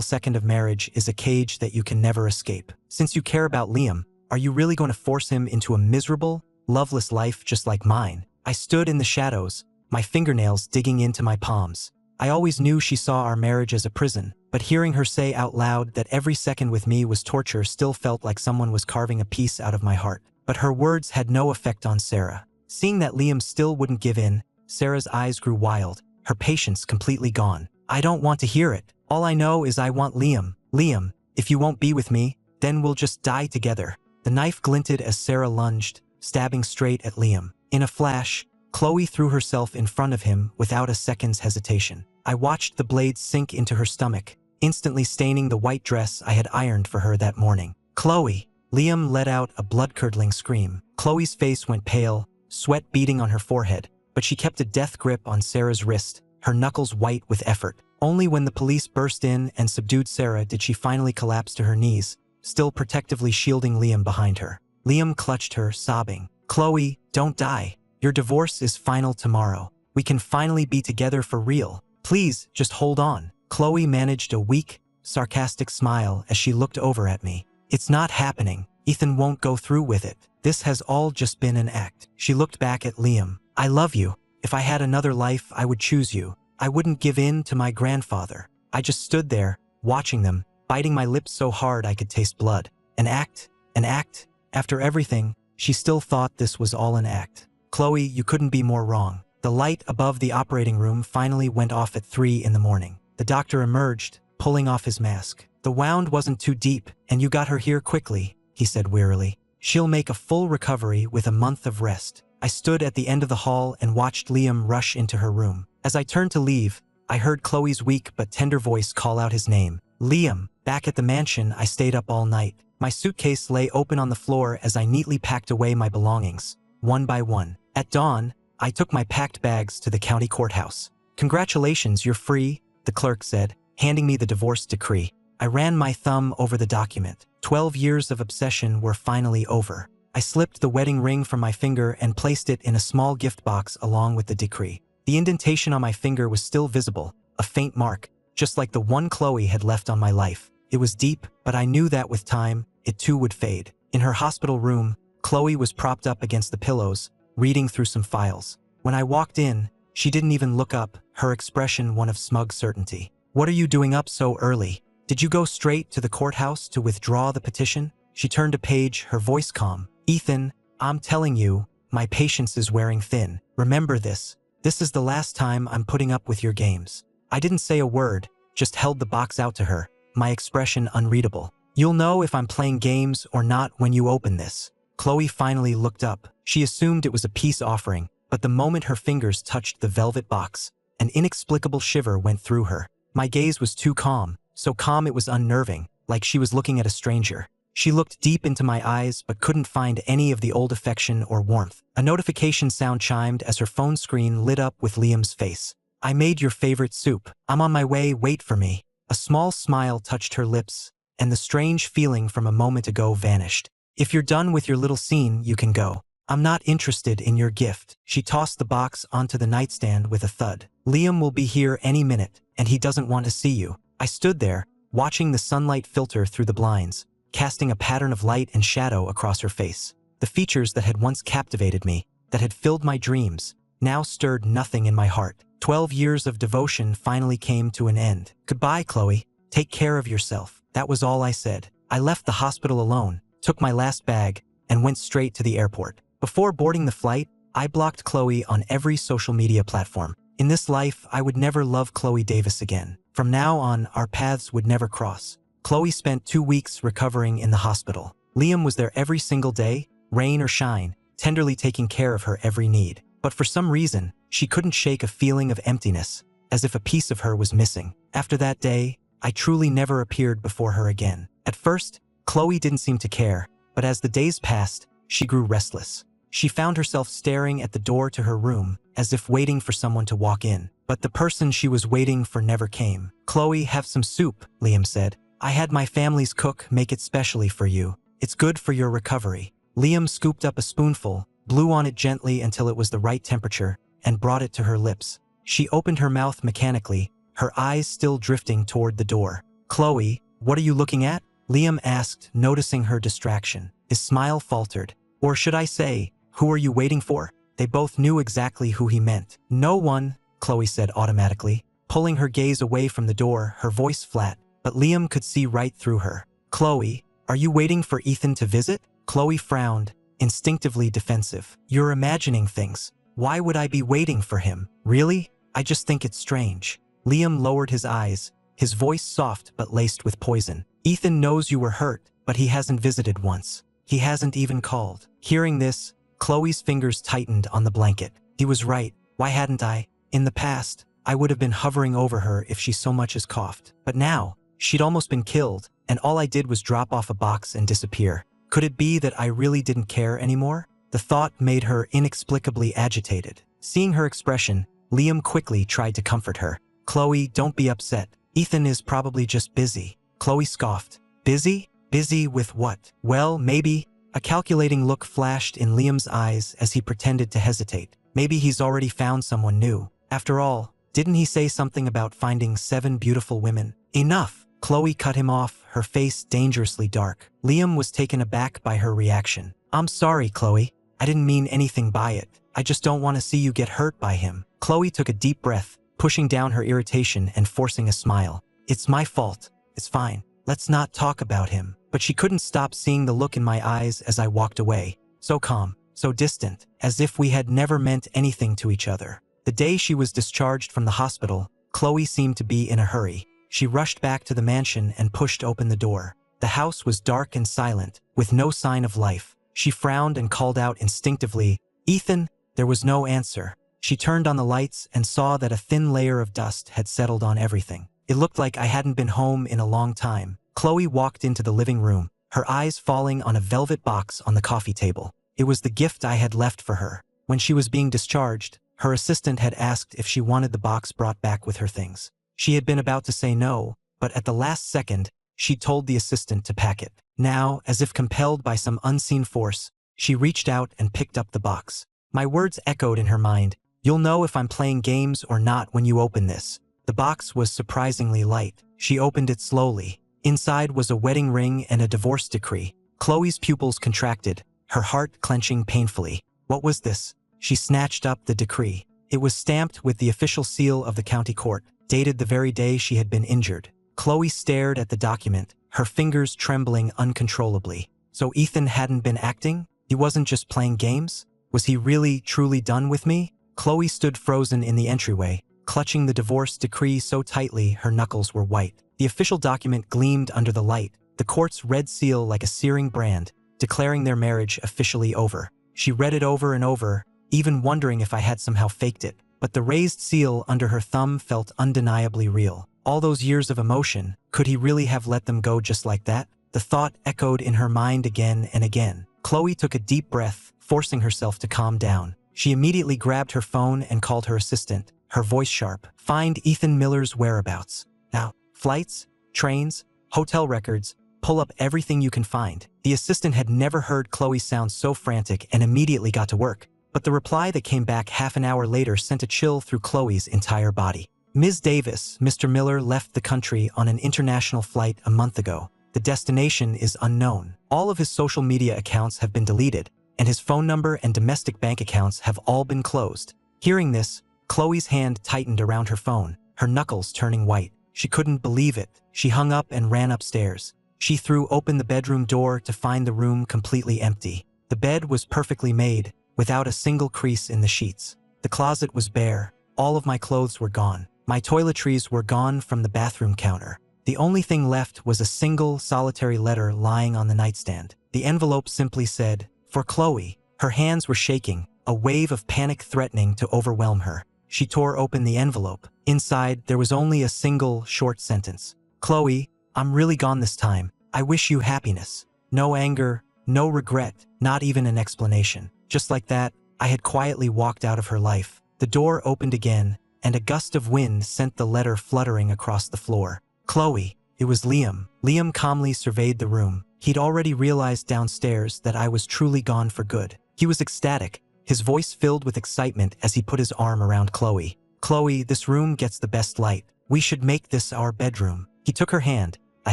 second of marriage is a cage that you can never escape. Since you care about Liam, are you really going to force him into a miserable, loveless life just like mine? I stood in the shadows, my fingernails digging into my palms. I always knew she saw our marriage as a prison, but hearing her say out loud that every second with me was torture still felt like someone was carving a piece out of my heart. But her words had no effect on Sarah. Seeing that Liam still wouldn't give in, Sarah's eyes grew wild, her patience completely gone. I don't want to hear it. All I know is I want Liam. Liam, if you won't be with me, then we'll just die together. The knife glinted as Sarah lunged, stabbing straight at Liam. In a flash, Khloe threw herself in front of him without a second's hesitation. I watched the blade sink into her stomach, instantly staining the white dress I had ironed for her that morning. Khloe! Liam let out a blood-curdling scream. Khloe's face went pale, sweat beading on her forehead, but she kept a death grip on Sarah's wrist, her knuckles white with effort. Only when the police burst in and subdued Sarah did she finally collapse to her knees, still protectively shielding Liam behind her. Liam clutched her, sobbing. Khloe, don't die. Your divorce is final tomorrow. We can finally be together for real. Please, just hold on. Khloe managed a weak, sarcastic smile as she looked over at me. It's not happening. Ethan won't go through with it. This has all just been an act. She looked back at Liam. I love you. If I had another life, I would choose you. I wouldn't give in to my grandfather. I just stood there, watching them, biting my lips so hard I could taste blood. An act? An act? After everything, she still thought this was all an act. Khloe, you couldn't be more wrong. The light above the operating room finally went off at 3 in the morning. The doctor emerged, pulling off his mask. The wound wasn't too deep, and you got her here quickly, he said wearily. She'll make a full recovery with a month of rest. I stood at the end of the hall and watched Liam rush into her room. As I turned to leave, I heard Khloe's weak but tender voice call out his name. Liam. Back at the mansion, I stayed up all night. My suitcase lay open on the floor as I neatly packed away my belongings, one by one. At dawn, I took my packed bags to the county courthouse. Congratulations, you're free, the clerk said, handing me the divorce decree. I ran my thumb over the document. 12 years of obsession were finally over. I slipped the wedding ring from my finger and placed it in a small gift box along with the decree. The indentation on my finger was still visible, a faint mark, just like the one Khloe had left on my life. It was deep, but I knew that with time, it too would fade. In her hospital room, Khloe was propped up against the pillows, reading through some files. When I walked in, she didn't even look up, her expression one of smug certainty. What are you doing up so early? Did you go straight to the courthouse to withdraw the petition? She turned a page, her voice calm. Ethan, I'm telling you, my patience is wearing thin. Remember this. This is the last time I'm putting up with your games. I didn't say a word, just held the box out to her, my expression unreadable. You'll know if I'm playing games or not when you open this. Khloe finally looked up. She assumed it was a peace offering, but the moment her fingers touched the velvet box, an inexplicable shiver went through her. My gaze was too calm, so calm it was unnerving, like she was looking at a stranger. She looked deep into my eyes but couldn't find any of the old affection or warmth. A notification sound chimed as her phone screen lit up with Liam's face. I made your favorite soup. I'm on my way, wait for me. A small smile touched her lips, and the strange feeling from a moment ago vanished. If you're done with your little scene, you can go. I'm not interested in your gift. She tossed the box onto the nightstand with a thud. Liam will be here any minute, and he doesn't want to see you. I stood there, watching the sunlight filter through the blinds, casting a pattern of light and shadow across her face. The features that had once captivated me, that had filled my dreams, now stirred nothing in my heart. 12 years of devotion finally came to an end. Goodbye, Khloe. Take care of yourself. That was all I said. I left the hospital alone, took my last bag, and went straight to the airport. Before boarding the flight, I blocked Khloe on every social media platform. In this life, I would never love Khloe Davis again. From now on, our paths would never cross. Khloe spent 2 weeks recovering in the hospital. Liam was there every single day, rain or shine, tenderly taking care of her every need. But for some reason, she couldn't shake a feeling of emptiness, as if a piece of her was missing. After that day, I truly never appeared before her again. At first, Khloe didn't seem to care, but as the days passed, she grew restless. She found herself staring at the door to her room, as if waiting for someone to walk in. But the person she was waiting for never came. Khloe, have some soup, Liam said. I had my family's cook make it specially for you. It's good for your recovery. Liam scooped up a spoonful, blew on it gently until it was the right temperature, and brought it to her lips. She opened her mouth mechanically, her eyes still drifting toward the door. "Khloe, what are you looking at?" Liam asked, noticing her distraction. His smile faltered. "Or should I say, who are you waiting for?" They both knew exactly who he meant. "No one," Khloe said automatically, pulling her gaze away from the door, her voice flat, but Liam could see right through her. "Khloe, are you waiting for Ethan to visit?" Khloe frowned, instinctively defensive. "You're imagining things. Why would I be waiting for him? Really? I just think it's strange." Liam lowered his eyes, his voice soft but laced with poison. "Ethan knows you were hurt, but he hasn't visited once. He hasn't even called." Hearing this, Khloe's fingers tightened on the blanket. He was right. Why hadn't I? In the past, I would have been hovering over her if she so much as coughed. But now, she'd almost been killed, and all I did was drop off a box and disappear. Could it be that I really didn't care anymore? The thought made her inexplicably agitated. Seeing her expression, Liam quickly tried to comfort her. "Khloe, don't be upset. Ethan is probably just busy." Khloe scoffed. "Busy? Busy with what?" "Well, maybe." A calculating look flashed in Liam's eyes as he pretended to hesitate. "Maybe he's already found someone new. After all, didn't he say something about finding 7 beautiful women?" "Enough!" Khloe cut him off, her face dangerously dark. Liam was taken aback by her reaction. "I'm sorry, Khloe. I didn't mean anything by it. I just don't want to see you get hurt by him." Khloe took a deep breath, pushing down her irritation and forcing a smile. "It's my fault. It's fine. Let's not talk about him." But she couldn't stop seeing the look in my eyes as I walked away. So calm, so distant, as if we had never meant anything to each other. The day she was discharged from the hospital, Khloe seemed to be in a hurry. She rushed back to the mansion and pushed open the door. The house was dark and silent, with no sign of life. She frowned and called out instinctively, "Ethan!" There was no answer. She turned on the lights and saw that a thin layer of dust had settled on everything. It looked like I hadn't been home in a long time. Khloe walked into the living room, her eyes falling on a velvet box on the coffee table. It was the gift I had left for her. When she was being discharged, her assistant had asked if she wanted the box brought back with her things. She had been about to say no, but at the last second, she told the assistant to pack it. Now, as if compelled by some unseen force, she reached out and picked up the box. My words echoed in her mind. "You'll know if I'm playing games or not when you open this." The box was surprisingly light. She opened it slowly. Inside was a wedding ring and a divorce decree. Khloe's pupils contracted, her heart clenching painfully. What was this? She snatched up the decree. It was stamped with the official seal of the county court, dated the very day she had been injured. Khloe stared at the document, her fingers trembling uncontrollably. So Ethan hadn't been acting? He wasn't just playing games? Was he really, truly done with me? Khloe stood frozen in the entryway, clutching the divorce decree so tightly her knuckles were white. The official document gleamed under the light, the court's red seal like a searing brand, declaring their marriage officially over. She read it over and over, even wondering if I had somehow faked it. But the raised seal under her thumb felt undeniably real. All those years of emotion, could he really have let them go just like that? The thought echoed in her mind again and again. Khloe took a deep breath, forcing herself to calm down. She immediately grabbed her phone and called her assistant, her voice sharp. "Find Ethan Miller's whereabouts. Now, flights, trains, hotel records, pull up everything you can find." The assistant had never heard Khloe sound so frantic and immediately got to work. But the reply that came back half an hour later sent a chill through Khloe's entire body. "Ms. Davis, Mr. Miller left the country on an international flight a month ago. The destination is unknown. All of his social media accounts have been deleted, and his phone number and domestic bank accounts have all been closed." Hearing this, Khloe's hand tightened around her phone, her knuckles turning white. She couldn't believe it. She hung up and ran upstairs. She threw open the bedroom door to find the room completely empty. The bed was perfectly made, without a single crease in the sheets. The closet was bare. All of my clothes were gone. My toiletries were gone from the bathroom counter. The only thing left was a single, solitary letter lying on the nightstand. The envelope simply said, "For Khloe." Her hands were shaking, a wave of panic threatening to overwhelm her. She tore open the envelope. Inside, there was only a single, short sentence. "Khloe, I'm really gone this time. I wish you happiness." No anger, no regret, not even an explanation. Just like that, I had quietly walked out of her life. The door opened again, and a gust of wind sent the letter fluttering across the floor. "Khloe," it was Liam. Liam calmly surveyed the room. He'd already realized downstairs that I was truly gone for good. He was ecstatic, his voice filled with excitement as he put his arm around Khloe. "Khloe, this room gets the best light. We should make this our bedroom." He took her hand, a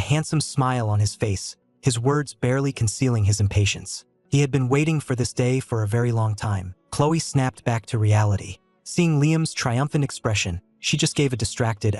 handsome smile on his face, his words barely concealing his impatience. He had been waiting for this day for a very long time. Khloe snapped back to reality. Seeing Liam's triumphant expression, she just gave a distracted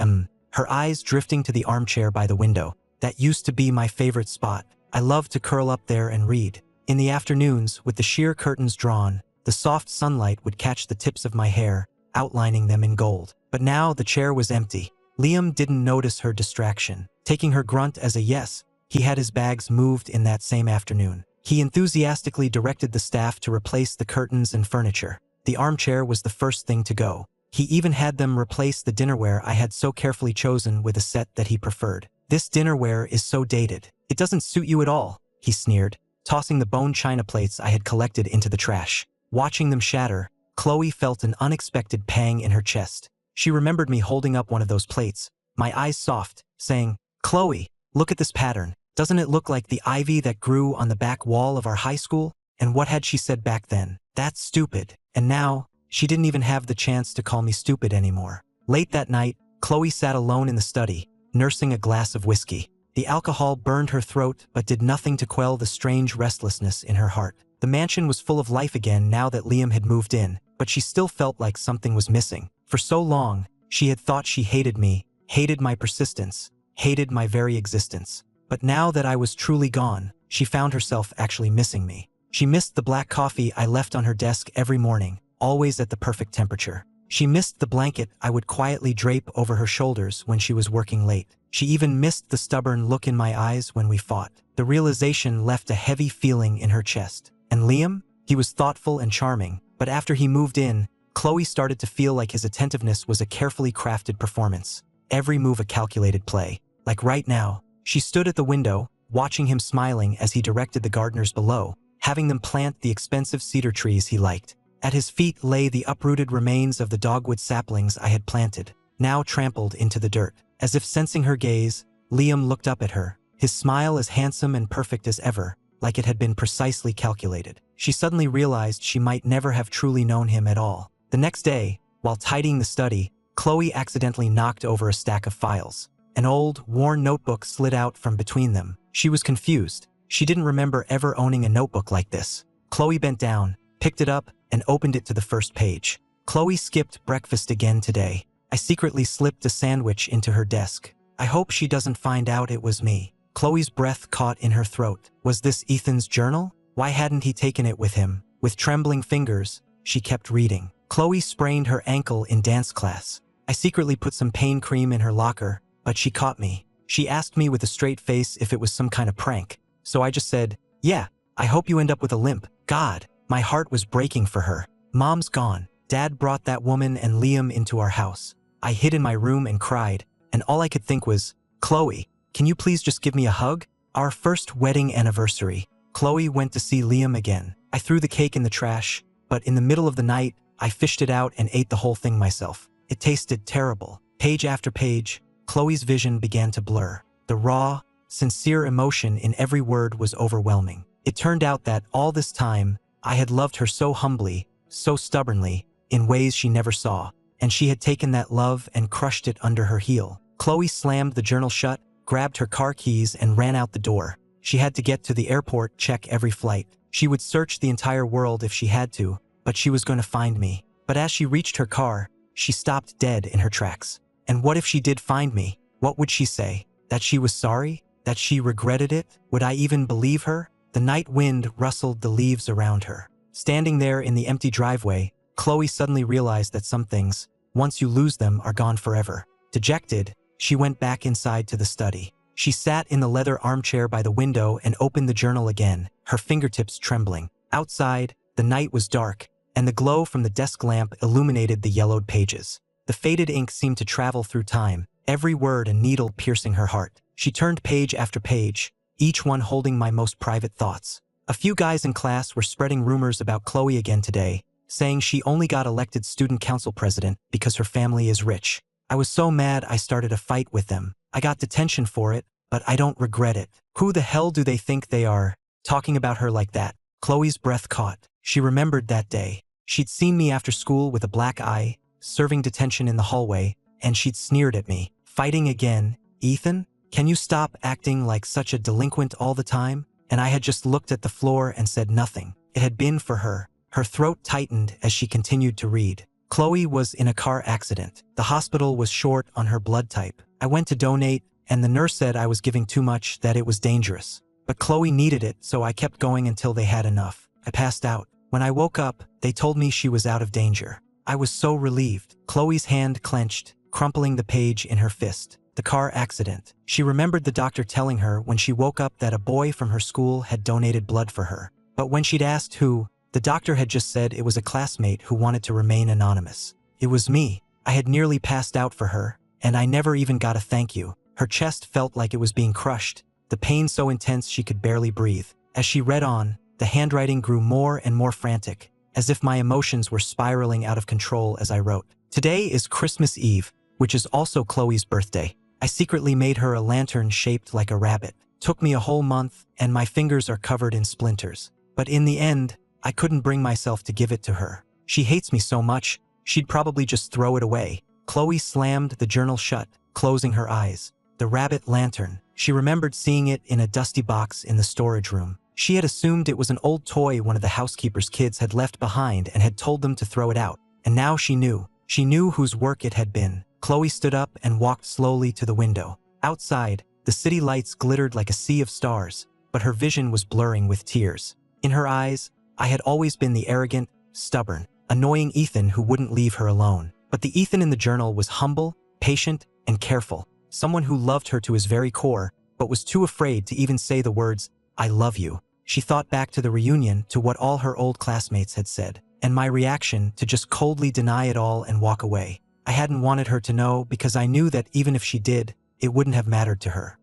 her eyes drifting to the armchair by the window. "That used to be my favorite spot. I loved to curl up there and read. In the afternoons, with the sheer curtains drawn, the soft sunlight would catch the tips of my hair, outlining them in gold." But now the chair was empty. Liam didn't notice her distraction. Taking her grunt as a yes, he had his bags moved in that same afternoon. He enthusiastically directed the staff to replace the curtains and furniture. The armchair was the first thing to go. He even had them replace the dinnerware I had so carefully chosen with a set that he preferred. "This dinnerware is so dated. It doesn't suit you at all," he sneered, tossing the bone china plates I had collected into the trash. Watching them shatter, Khloe felt an unexpected pang in her chest. She remembered me holding up one of those plates, my eyes soft, saying, "Khloe, look at this pattern. Doesn't it look like the ivy that grew on the back wall of our high school?" And what had she said back then? "That's stupid." And now, she didn't even have the chance to call me stupid anymore. Late that night, Khloe sat alone in the study, nursing a glass of whiskey. The alcohol burned her throat but did nothing to quell the strange restlessness in her heart. The mansion was full of life again now that Liam had moved in, but she still felt like something was missing. For so long, she had thought she hated me, hated my persistence, hated my very existence. But now that I was truly gone, she found herself actually missing me. She missed the black coffee I left on her desk every morning, always at the perfect temperature. She missed the blanket I would quietly drape over her shoulders when she was working late. She even missed the stubborn look in my eyes when we fought. The realization left a heavy feeling in her chest. And Liam? He was thoughtful and charming, but after he moved in, Khloe started to feel like his attentiveness was a carefully crafted performance. Every move a calculated play. Like right now, she stood at the window, watching him smiling as he directed the gardeners below, having them plant the expensive cedar trees he liked. At his feet lay the uprooted remains of the dogwood saplings I had planted, now trampled into the dirt. As if sensing her gaze, Liam looked up at her, his smile as handsome and perfect as ever, like it had been precisely calculated. She suddenly realized she might never have truly known him at all. The next day, while tidying the study, Khloe accidentally knocked over a stack of files. An old, worn notebook slid out from between them. She was confused. She didn't remember ever owning a notebook like this. Khloe bent down, picked it up, and opened it to the first page. "Khloe skipped breakfast again today. I secretly slipped a sandwich into her desk. I hope she doesn't find out it was me." Khloe's breath caught in her throat. Was this Ethan's journal? Why hadn't he taken it with him? With trembling fingers, she kept reading. "Khloe sprained her ankle in dance class. I secretly put some pain cream in her locker, but she caught me. She asked me with a straight face if it was some kind of prank. So I just said, 'Yeah, I hope you end up with a limp.' God, my heart was breaking for her. Mom's gone. Dad brought that woman and Liam into our house. I hid in my room and cried, and all I could think was, 'Khloe, can you please just give me a hug?' Our first wedding anniversary. Khloe went to see Liam again. I threw the cake in the trash, but in the middle of the night, I fished it out and ate the whole thing myself. It tasted terrible." Page after page, Khloe's vision began to blur. The raw, sincere emotion in every word was overwhelming. It turned out that all this time, I had loved her so humbly, so stubbornly, in ways she never saw, and she had taken that love and crushed it under her heel. Khloe slammed the journal shut, grabbed her car keys, and ran out the door. She had to get to the airport, check every flight. She would search the entire world if she had to, but she was going to find me. But as she reached her car, she stopped dead in her tracks. And what if she did find me? What would she say? That she was sorry? That she regretted it? Would I even believe her? The night wind rustled the leaves around her. Standing there in the empty driveway, Khloe suddenly realized that some things, once you lose them, are gone forever. Dejected, she went back inside to the study. She sat in the leather armchair by the window and opened the journal again, her fingertips trembling. Outside, the night was dark, and the glow from the desk lamp illuminated the yellowed pages. The faded ink seemed to travel through time, every word a needle piercing her heart. She turned page after page, each one holding my most private thoughts. A few guys in class were spreading rumors about Khloe again today, saying she only got elected student council president because her family is rich. I was so mad I started a fight with them. I got detention for it, but I don't regret it. Who the hell do they think they are, talking about her like that? Khloe's breath caught. She remembered that day. She'd seen me after school with a black eye, serving detention in the hallway, and she'd sneered at me. Fighting again? Ethan? Can you stop acting like such a delinquent all the time? And I had just looked at the floor and said nothing. It had been for her. Her throat tightened as she continued to read. Khloe was in a car accident. The hospital was short on her blood type. I went to donate, and the nurse said I was giving too much, that it was dangerous. But Khloe needed it, so I kept going until they had enough. I passed out. When I woke up, they told me she was out of danger. I was so relieved. Khloe's hand clenched, crumpling the page in her fist. The car accident. She remembered the doctor telling her when she woke up that a boy from her school had donated blood for her. But when she'd asked who, the doctor had just said it was a classmate who wanted to remain anonymous. It was me. I had nearly passed out for her, and I never even got a thank you. Her chest felt like it was being crushed, the pain so intense she could barely breathe. As she read on, the handwriting grew more and more frantic, as if my emotions were spiraling out of control as I wrote. Today is Christmas Eve, which is also Khloe's birthday. I secretly made her a lantern shaped like a rabbit. Took me a whole month, and my fingers are covered in splinters. But in the end, I couldn't bring myself to give it to her. She hates me so much, she'd probably just throw it away. Khloe slammed the journal shut, closing her eyes. The rabbit lantern. She remembered seeing it in a dusty box in the storage room. She had assumed it was an old toy one of the housekeeper's kids had left behind and had told them to throw it out. And now she knew. She knew whose work it had been. Khloe stood up and walked slowly to the window. Outside, the city lights glittered like a sea of stars, but her vision was blurring with tears. In her eyes, I had always been the arrogant, stubborn, annoying Ethan who wouldn't leave her alone. But the Ethan in the journal was humble, patient, and careful. Someone who loved her to his very core, but was too afraid to even say the words, "I love you." She thought back to the reunion, to what all her old classmates had said, and my reaction to just coldly deny it all and walk away. I hadn't wanted her to know because I knew that even if she did, it wouldn't have mattered to her.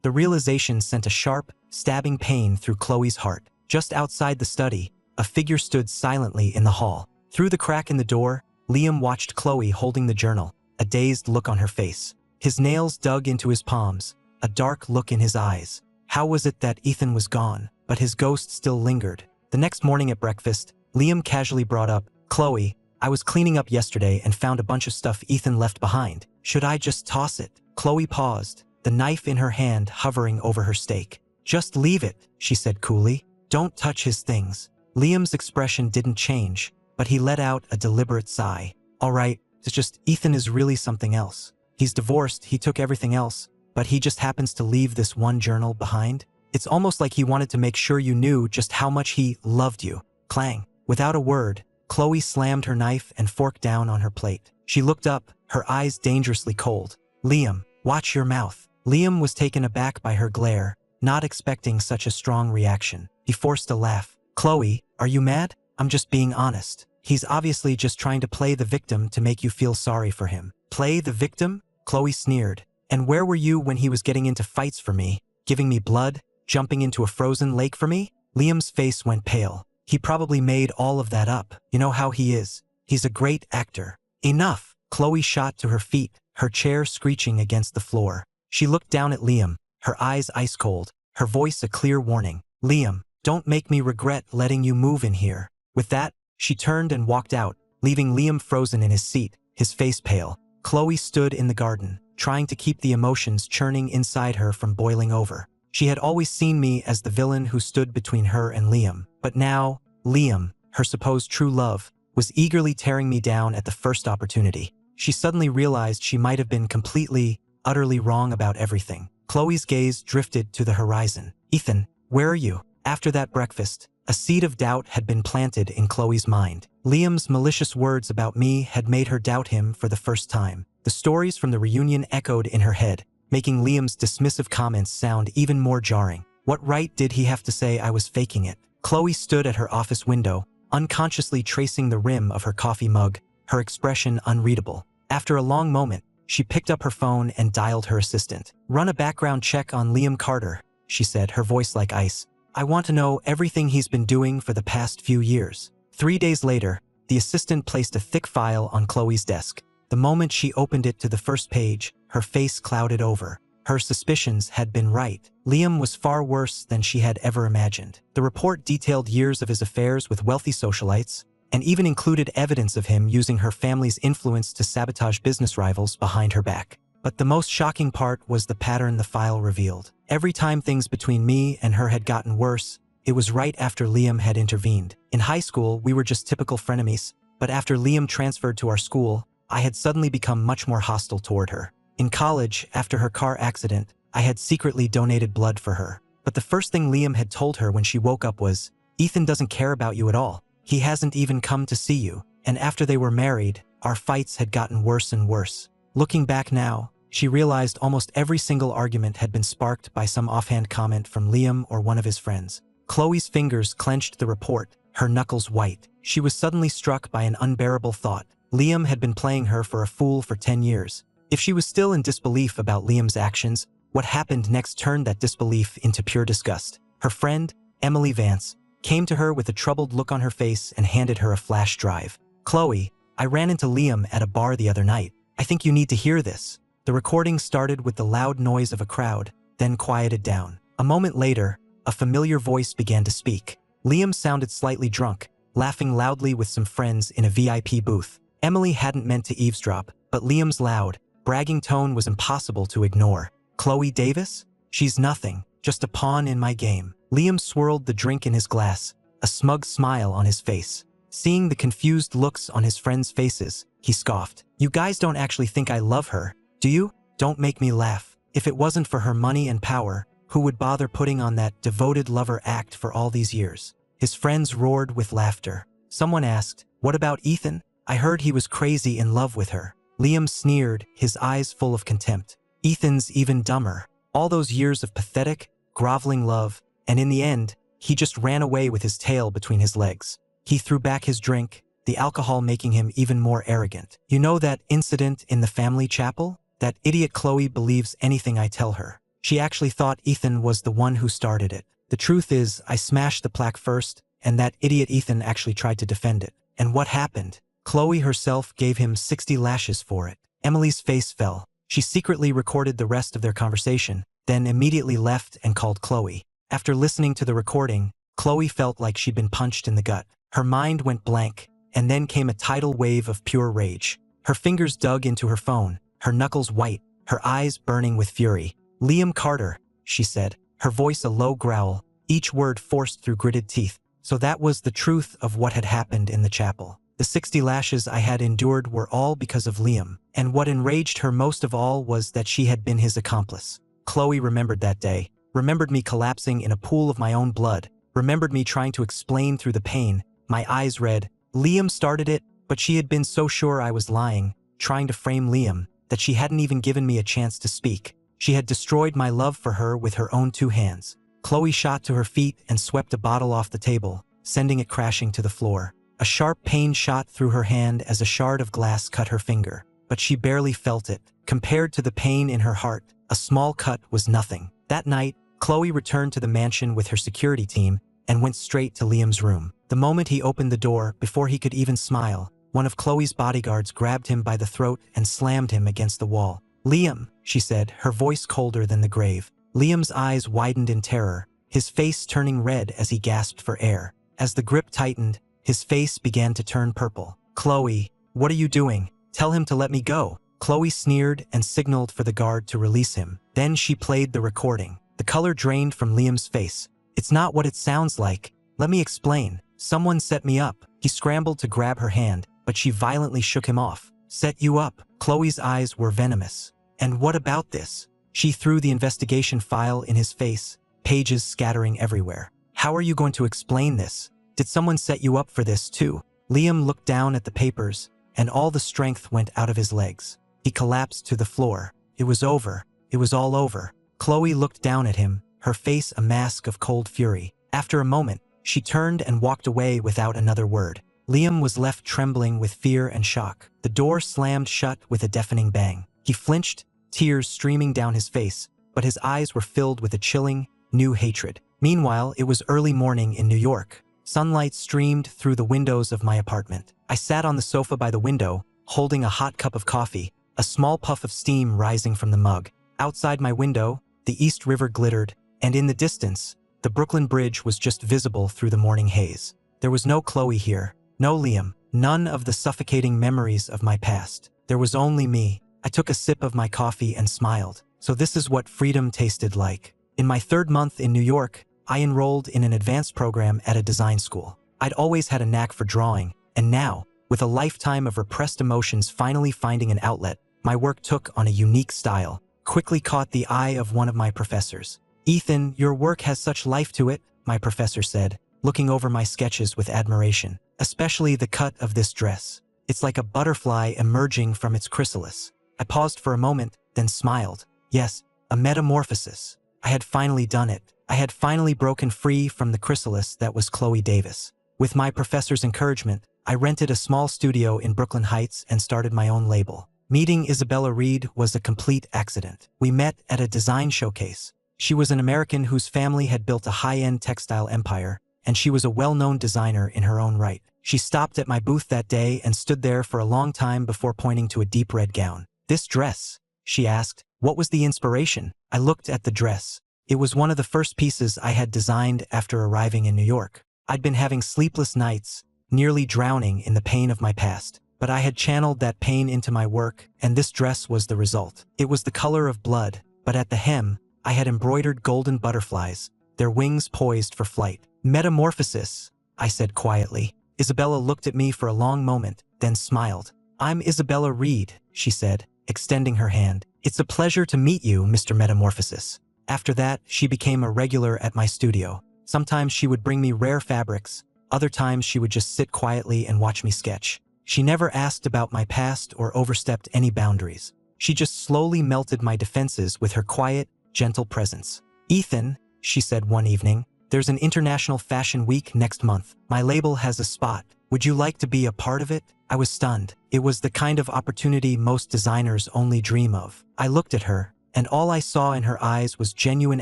The realization sent a sharp, stabbing pain through Khloe's heart. Just outside the study, a figure stood silently in the hall. Through the crack in the door, Liam watched Khloe holding the journal, a dazed look on her face. His nails dug into his palms, a dark look in his eyes. How was it that Ethan was gone, but his ghost still lingered? The next morning at breakfast, Liam casually brought up, "Khloe, I was cleaning up yesterday and found a bunch of stuff Ethan left behind. Should I just toss it?" Khloe paused, the knife in her hand hovering over her steak. "Just leave it," she said coolly. "Don't touch his things." Liam's expression didn't change, but he let out a deliberate sigh. "All right, it's just Ethan is really something else. He's divorced, he took everything else, but he just happens to leave this one journal behind. It's almost like he wanted to make sure you knew just how much he loved you." Clang. Without a word, Khloe slammed her knife and fork down on her plate. She looked up, her eyes dangerously cold. "Liam, watch your mouth." Liam was taken aback by her glare, not expecting such a strong reaction. He forced a laugh. "Khloe, are you mad? I'm just being honest. He's obviously just trying to play the victim to make you feel sorry for him." "Play the victim?" Khloe sneered. "And where were you when he was getting into fights for me, giving me blood, jumping into a frozen lake for me?" Liam's face went pale. "He probably made all of that up. You know how he is. He's a great actor." "Enough!" Khloe shot to her feet, her chair screeching against the floor. She looked down at Liam, her eyes ice cold, her voice a clear warning. "Liam, don't make me regret letting you move in here." With that, she turned and walked out, leaving Liam frozen in his seat, his face pale. Khloe stood in the garden, trying to keep the emotions churning inside her from boiling over. She had always seen me as the villain who stood between her and Liam, but now, Liam, her supposed true love, was eagerly tearing me down at the first opportunity. She suddenly realized she might have been completely, utterly wrong about everything. Khloe's gaze drifted to the horizon. "Ethan, where are you?" After that breakfast, a seed of doubt had been planted in Khloe's mind. Liam's malicious words about me had made her doubt him for the first time. The stories from the reunion echoed in her head, making Liam's dismissive comments sound even more jarring. What right did he have to say I was faking it? Khloe stood at her office window, unconsciously tracing the rim of her coffee mug, her expression unreadable. After a long moment, she picked up her phone and dialed her assistant. "Run a background check on Liam Carter," she said, her voice like ice. "I want to know everything he's been doing for the past few years." 3 days later, the assistant placed a thick file on Khloe's desk. The moment she opened it to the first page, her face clouded over. Her suspicions had been right. Liam was far worse than she had ever imagined. The report detailed years of his affairs with wealthy socialites, and even included evidence of him using her family's influence to sabotage business rivals behind her back. But the most shocking part was the pattern the file revealed. Every time things between me and her had gotten worse, it was right after Liam had intervened. In high school, we were just typical frenemies, but after Liam transferred to our school, I had suddenly become much more hostile toward her. In college, after her car accident, I had secretly donated blood for her. But the first thing Liam had told her when she woke up was, "Ethan doesn't care about you at all. He hasn't even come to see you." And after they were married, our fights had gotten worse and worse. Looking back now, she realized almost every single argument had been sparked by some offhand comment from Liam or one of his friends. Khloe's fingers clenched the report, her knuckles white. She was suddenly struck by an unbearable thought. Liam had been playing her for a fool for 10 years. If she was still in disbelief about Liam's actions, what happened next turned that disbelief into pure disgust. Her friend, Emily Vance, came to her with a troubled look on her face and handed her a flash drive. "Khloe, I ran into Liam at a bar the other night. I think you need to hear this." The recording started with the loud noise of a crowd, then quieted down. A moment later, a familiar voice began to speak. Liam sounded slightly drunk, laughing loudly with some friends in a VIP booth. Emily hadn't meant to eavesdrop, but Liam's loud, bragging tone was impossible to ignore. "Khloe Davis? She's nothing, just a pawn in my game." Liam swirled the drink in his glass, a smug smile on his face. Seeing the confused looks on his friends' faces, he scoffed. "You guys don't actually think I love her, do you? Don't make me laugh. If it wasn't for her money and power, who would bother putting on that devoted lover act for all these years?" His friends roared with laughter. Someone asked, "What about Ethan? I heard he was crazy in love with her." Liam sneered, his eyes full of contempt. "Ethan's even dumber. All those years of pathetic, groveling love, and in the end, he just ran away with his tail between his legs." He threw back his drink, the alcohol making him even more arrogant. "You know that incident in the family chapel? That idiot Khloe believes anything I tell her. She actually thought Ethan was the one who started it. The truth is, I smashed the plaque first, and that idiot Ethan actually tried to defend it. And what happened? Khloe herself gave him 60 lashes for it." Emily's face fell. She secretly recorded the rest of their conversation, then immediately left and called Khloe. After listening to the recording, Khloe felt like she'd been punched in the gut. Her mind went blank, and then came a tidal wave of pure rage. Her fingers dug into her phone, her knuckles white, her eyes burning with fury. "Liam Carter," she said, her voice a low growl, each word forced through gritted teeth. So that was the truth of what had happened in the chapel. The 60 lashes I had endured were all because of Liam, and what enraged her most of all was that she had been his accomplice. Khloe remembered that day, remembered me collapsing in a pool of my own blood, remembered me trying to explain through the pain. My eyes read, Liam started it, but she had been so sure I was lying, trying to frame Liam, that she hadn't even given me a chance to speak. She had destroyed my love for her with her own 2 hands. Khloe shot to her feet and swept a bottle off the table, sending it crashing to the floor. A sharp pain shot through her hand as a shard of glass cut her finger, but she barely felt it. Compared to the pain in her heart, a small cut was nothing. That night, Khloe returned to the mansion with her security team and went straight to Liam's room. The moment he opened the door, before he could even smile, one of Khloe's bodyguards grabbed him by the throat and slammed him against the wall. "Liam," she said, her voice colder than the grave. Liam's eyes widened in terror, his face turning red as he gasped for air. As the grip tightened, his face began to turn purple. "Khloe, what are you doing? Tell him to let me go." Khloe sneered and signaled for the guard to release him. Then she played the recording. The color drained from Liam's face. "It's not what it sounds like. Let me explain. Someone set me up." He scrambled to grab her hand, but she violently shook him off. "Set you up?" Khloe's eyes were venomous. "And what about this?" She threw the investigation file in his face, pages scattering everywhere. "How are you going to explain this? Did someone set you up for this too?" Liam looked down at the papers, and all the strength went out of his legs. He collapsed to the floor. It was over. It was all over. Khloe looked down at him, her face a mask of cold fury. After a moment, she turned and walked away without another word. Liam was left trembling with fear and shock. The door slammed shut with a deafening bang. He flinched, tears streaming down his face, but his eyes were filled with a chilling, new hatred. Meanwhile, it was early morning in New York. Sunlight streamed through the windows of my apartment. I sat on the sofa by the window, holding a hot cup of coffee, a small puff of steam rising from the mug. Outside my window, the East River glittered, and in the distance, the Brooklyn Bridge was just visible through the morning haze. There was no Khloe here, no Liam, none of the suffocating memories of my past. There was only me. I took a sip of my coffee and smiled. So this is what freedom tasted like. In my 3rd month in New York, I enrolled in an advanced program at a design school. I'd always had a knack for drawing, and now, with a lifetime of repressed emotions finally finding an outlet, my work took on a unique style. Quickly caught the eye of one of my professors. "Ethan, your work has such life to it," my professor said, looking over my sketches with admiration. "Especially the cut of this dress. It's like a butterfly emerging from its chrysalis." I paused for a moment, then smiled. Yes, a metamorphosis. I had finally done it. I had finally broken free from the chrysalis that was Khloe Davis. With my professor's encouragement, I rented a small studio in Brooklyn Heights and started my own label. Meeting Isabella Reed was a complete accident. We met at a design showcase. She was an American whose family had built a high-end textile empire, and she was a well-known designer in her own right. She stopped at my booth that day and stood there for a long time before pointing to a deep red gown. "This dress?" she asked. "What was the inspiration?" I looked at the dress. It was one of the first pieces I had designed after arriving in New York. I'd been having sleepless nights, nearly drowning in the pain of my past. But I had channeled that pain into my work, and this dress was the result. It was the color of blood, but at the hem, I had embroidered golden butterflies, their wings poised for flight. "Metamorphosis," I said quietly. Isabella looked at me for a long moment, then smiled. "I'm Isabella Reed," she said, extending her hand. "It's a pleasure to meet you, Mr. Metamorphosis." After that, she became a regular at my studio. Sometimes she would bring me rare fabrics, other times she would just sit quietly and watch me sketch. She never asked about my past or overstepped any boundaries. She just slowly melted my defenses with her quiet, gentle presence. "Ethan," she said one evening, "there's an International Fashion Week next month. My label has a spot. Would you like to be a part of it?" I was stunned. It was the kind of opportunity most designers only dream of. I looked at her, and all I saw in her eyes was genuine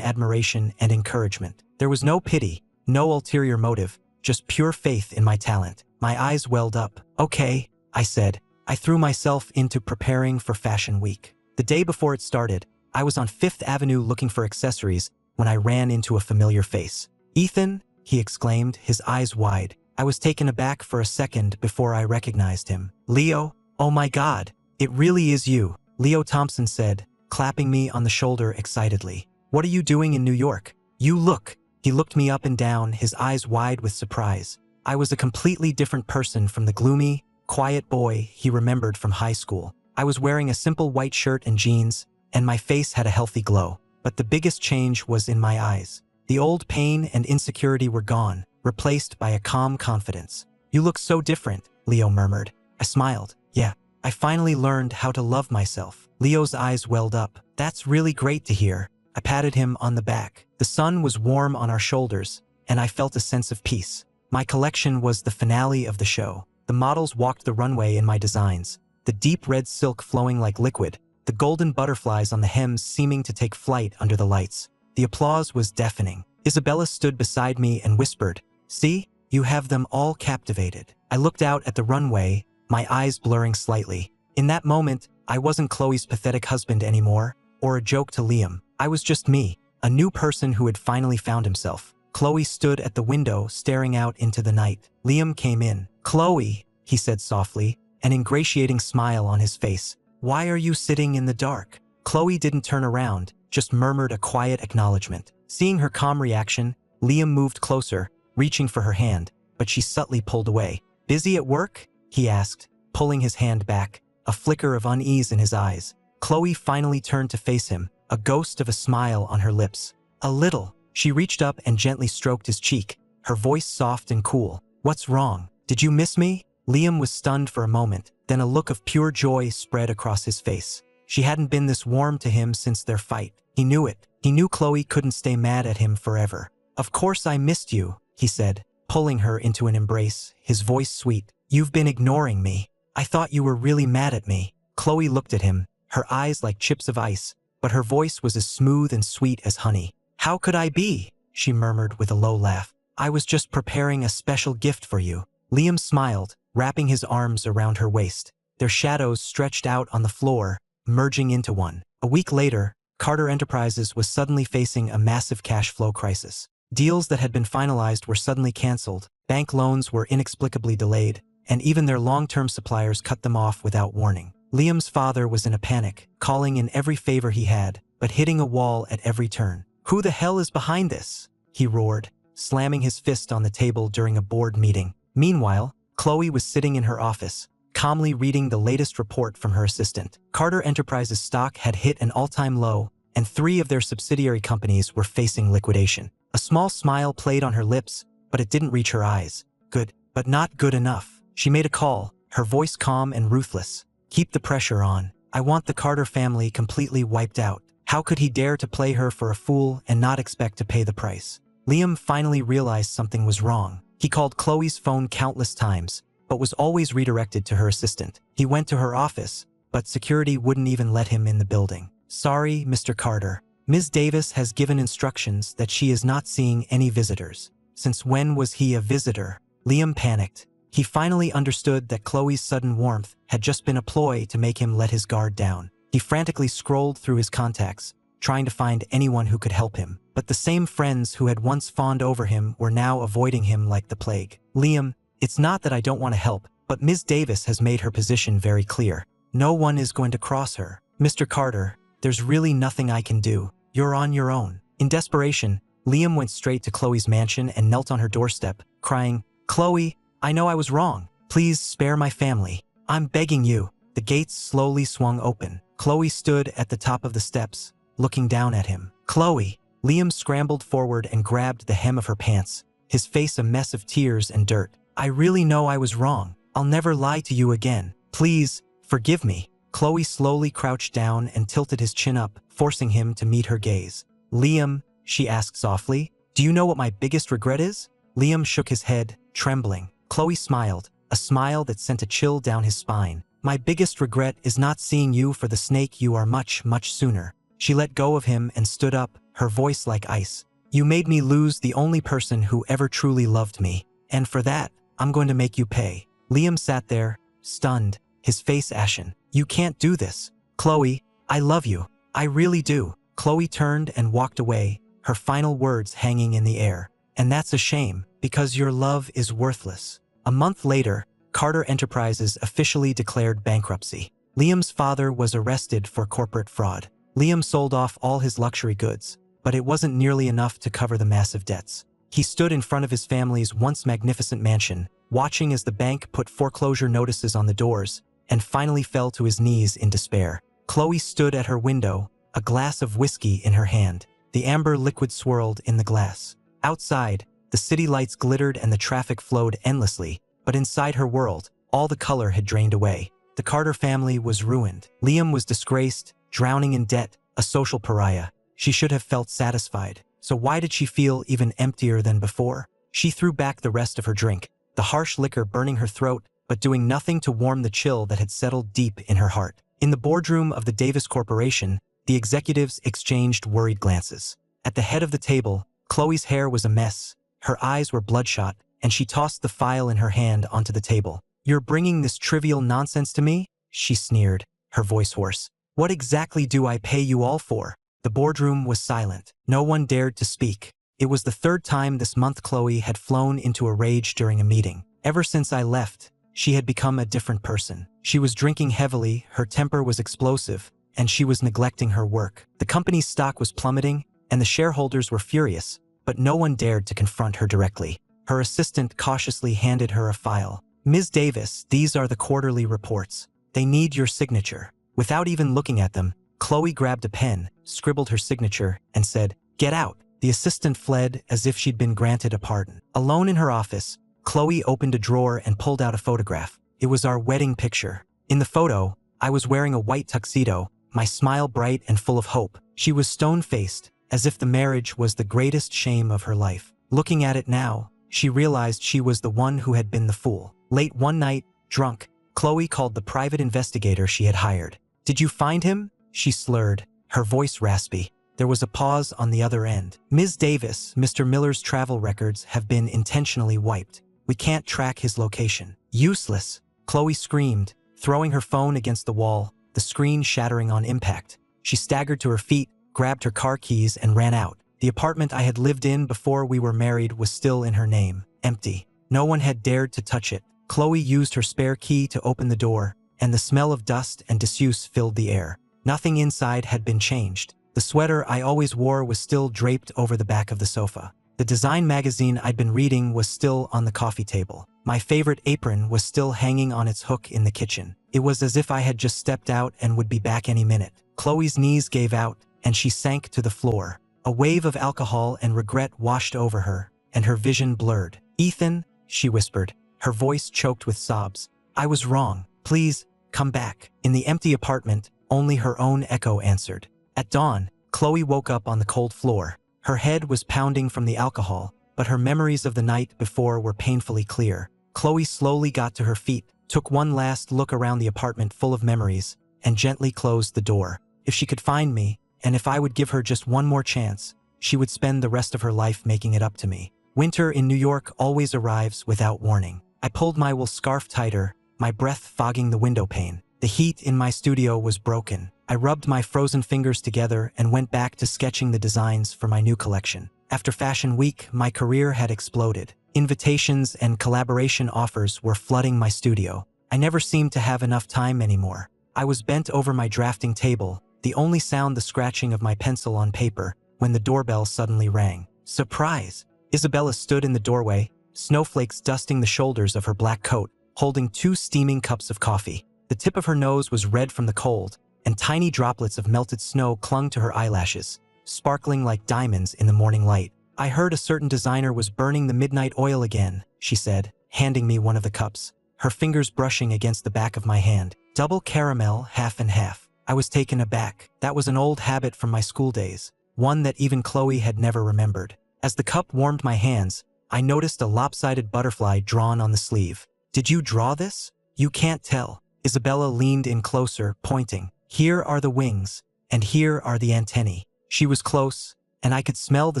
admiration and encouragement. There was no pity, no ulterior motive, just pure faith in my talent. My eyes welled up. "Okay," I said. I threw myself into preparing for Fashion Week. The day before it started, I was on 5th Avenue looking for accessories when I ran into a familiar face. "Ethan?" he exclaimed, his eyes wide. I was taken aback for a second before I recognized him. "Leo? Oh my God, it really is you," Leo Thompson said, clapping me on the shoulder excitedly. "What are you doing in New York? You look." He looked me up and down, his eyes wide with surprise. I was a completely different person from the gloomy, quiet boy he remembered from high school. I was wearing a simple white shirt and jeans, and my face had a healthy glow. But the biggest change was in my eyes. The old pain and insecurity were gone, replaced by a calm confidence. "You look so different," Leo murmured. I smiled. "Yeah, I finally learned how to love myself." Leo's eyes welled up. "That's really great to hear." I patted him on the back. The sun was warm on our shoulders, and I felt a sense of peace. My collection was the finale of the show. The models walked the runway in my designs, the deep red silk flowing like liquid, the golden butterflies on the hems seeming to take flight under the lights. The applause was deafening. Isabella stood beside me and whispered, "See, you have them all captivated." I looked out at the runway, my eyes blurring slightly. In that moment, I wasn't Khloe's pathetic husband anymore, or a joke to Liam. I was just me, a new person who had finally found himself. Khloe stood at the window, staring out into the night. Liam came in. "Khloe," he said softly, an ingratiating smile on his face. "Why are you sitting in the dark?" Khloe didn't turn around, just murmured a quiet acknowledgement. Seeing her calm reaction, Liam moved closer, reaching for her hand, but she subtly pulled away. "Busy at work?" he asked, pulling his hand back, a flicker of unease in his eyes. Khloe finally turned to face him, a ghost of a smile on her lips. "A little." She reached up and gently stroked his cheek, her voice soft and cool. "What's wrong? Did you miss me?" Liam was stunned for a moment, then a look of pure joy spread across his face. She hadn't been this warm to him since their fight. He knew it. He knew Khloe couldn't stay mad at him forever. "Of course I missed you," he said, pulling her into an embrace, his voice sweet. "You've been ignoring me. I thought you were really mad at me." Khloe looked at him, her eyes like chips of ice, but her voice was as smooth and sweet as honey. "How could I be?" she murmured with a low laugh. "I was just preparing a special gift for you." Liam smiled, wrapping his arms around her waist. Their shadows stretched out on the floor, merging into one. A week later, Carter Enterprises was suddenly facing a massive cash flow crisis. Deals that had been finalized were suddenly canceled, bank loans were inexplicably delayed, and even their long-term suppliers cut them off without warning. Liam's father was in a panic, calling in every favor he had, but hitting a wall at every turn. "Who the hell is behind this?" he roared, slamming his fist on the table during a board meeting. Meanwhile, Khloe was sitting in her office, calmly reading the latest report from her assistant. Carter Enterprises stock had hit an all-time low, and 3 of their subsidiary companies were facing liquidation. A small smile played on her lips, but it didn't reach her eyes. Good, but not good enough. She made a call, her voice calm and ruthless. "Keep the pressure on. I want the Carter family completely wiped out." How could he dare to play her for a fool and not expect to pay the price? Liam finally realized something was wrong. He called Khloe's phone countless times, but was always redirected to her assistant. He went to her office, but security wouldn't even let him in the building. "Sorry, Mr. Carter. Ms. Davis has given instructions that she is not seeing any visitors." Since when was he a visitor? Liam panicked. He finally understood that Khloe's sudden warmth had just been a ploy to make him let his guard down. He frantically scrolled through his contacts, trying to find anyone who could help him. But the same friends who had once fawned over him were now avoiding him like the plague. "Liam, it's not that I don't want to help, but Ms. Davis has made her position very clear. No one is going to cross her. Mr. Carter, there's really nothing I can do. You're on your own." In desperation, Liam went straight to Khloe's mansion and knelt on her doorstep, crying, "Khloe, I know I was wrong. Please spare my family. I'm begging you." The gates slowly swung open. Khloe stood at the top of the steps, looking down at him. "Khloe!" Liam scrambled forward and grabbed the hem of her pants, his face a mess of tears and dirt. "I really know I was wrong. I'll never lie to you again. Please, forgive me." Khloe slowly crouched down and tilted his chin up, forcing him to meet her gaze. "Liam," she asked softly, "do you know what my biggest regret is?" Liam shook his head, trembling. Khloe smiled, a smile that sent a chill down his spine. "My biggest regret is not seeing you for the snake you are much, much sooner." She let go of him and stood up, her voice like ice. "You made me lose the only person who ever truly loved me, and for that, I'm going to make you pay." Liam sat there, stunned, his face ashen. "You can't do this. Khloe, I love you. I really do." Khloe turned and walked away, her final words hanging in the air. "And that's a shame, because your love is worthless." A month later, Carter Enterprises officially declared bankruptcy. Liam's father was arrested for corporate fraud. Liam sold off all his luxury goods, but it wasn't nearly enough to cover the massive debts. He stood in front of his family's once magnificent mansion, watching as the bank put foreclosure notices on the doors, and finally fell to his knees in despair. Khloe stood at her window, a glass of whiskey in her hand. The amber liquid swirled in the glass. Outside, the city lights glittered and the traffic flowed endlessly, but inside her world, all the color had drained away. The Carter family was ruined. Liam was disgraced, drowning in debt, a social pariah. She should have felt satisfied. So why did she feel even emptier than before? She threw back the rest of her drink, the harsh liquor burning her throat, but doing nothing to warm the chill that had settled deep in her heart. In the boardroom of the Davis Corporation, the executives exchanged worried glances. At the head of the table, Khloe's hair was a mess, her eyes were bloodshot, and she tossed the file in her hand onto the table. "You're bringing this trivial nonsense to me?" she sneered, her voice hoarse. "What exactly do I pay you all for?" The boardroom was silent. No one dared to speak. It was the 3rd time this month Khloe had flown into a rage during a meeting. Ever since I left, she had become a different person. She was drinking heavily, her temper was explosive, and she was neglecting her work. The company's stock was plummeting, and the shareholders were furious, but no one dared to confront her directly. Her assistant cautiously handed her a file. "Ms. Davis, these are the quarterly reports. They need your signature." Without even looking at them, Khloe grabbed a pen, scribbled her signature, and said, "Get out." The assistant fled as if she'd been granted a pardon. Alone in her office, Khloe opened a drawer and pulled out a photograph. It was our wedding picture. In the photo, I was wearing a white tuxedo, my smile bright and full of hope. She was stone-faced, as if the marriage was the greatest shame of her life. Looking at it now, she realized she was the one who had been the fool. Late one night, drunk, Khloe called the private investigator she had hired. "Did you find him?" she slurred, her voice raspy. There was a pause on the other end. "Ms. Davis, Mr. Miller's travel records have been intentionally wiped. We can't track his location." "Useless!" Khloe screamed, throwing her phone against the wall, the screen shattering on impact. She staggered to her feet, grabbed her car keys and ran out. The apartment I had lived in before we were married was still in her name, empty. No one had dared to touch it. Khloe used her spare key to open the door, and the smell of dust and disuse filled the air. Nothing inside had been changed. The sweater I always wore was still draped over the back of the sofa. The design magazine I'd been reading was still on the coffee table. My favorite apron was still hanging on its hook in the kitchen. It was as if I had just stepped out and would be back any minute. Khloe's knees gave out, and she sank to the floor. A wave of alcohol and regret washed over her, and her vision blurred. "Ethan," she whispered, her voice choked with sobs. "I was wrong. Please, come back." In the empty apartment, only her own echo answered. At dawn, Khloe woke up on the cold floor. Her head was pounding from the alcohol, but her memories of the night before were painfully clear. Khloe slowly got to her feet, took one last look around the apartment full of memories, and gently closed the door. If she could find me, and if I would give her just one more chance, she would spend the rest of her life making it up to me. Winter in New York always arrives without warning. I pulled my wool scarf tighter, my breath fogging the window pane. The heat in my studio was broken. I rubbed my frozen fingers together and went back to sketching the designs for my new collection. After Fashion Week, my career had exploded. Invitations and collaboration offers were flooding my studio. I never seemed to have enough time anymore. I was bent over my drafting table, the only sound the scratching of my pencil on paper, when the doorbell suddenly rang. Surprise! Isabella stood in the doorway, snowflakes dusting the shoulders of her black coat, holding 2 steaming cups of coffee. The tip of her nose was red from the cold, and tiny droplets of melted snow clung to her eyelashes, sparkling like diamonds in the morning light. "I heard a certain designer was burning the midnight oil again," she said, handing me one of the cups, her fingers brushing against the back of my hand. "Double caramel, half and half." I was taken aback. That was an old habit from my school days, one that even Khloe had never remembered. As the cup warmed my hands, I noticed a lopsided butterfly drawn on the sleeve. "Did you draw this?" "You can't tell." Isabella leaned in closer, pointing. "Here are the wings, and here are the antennae." She was close, and I could smell the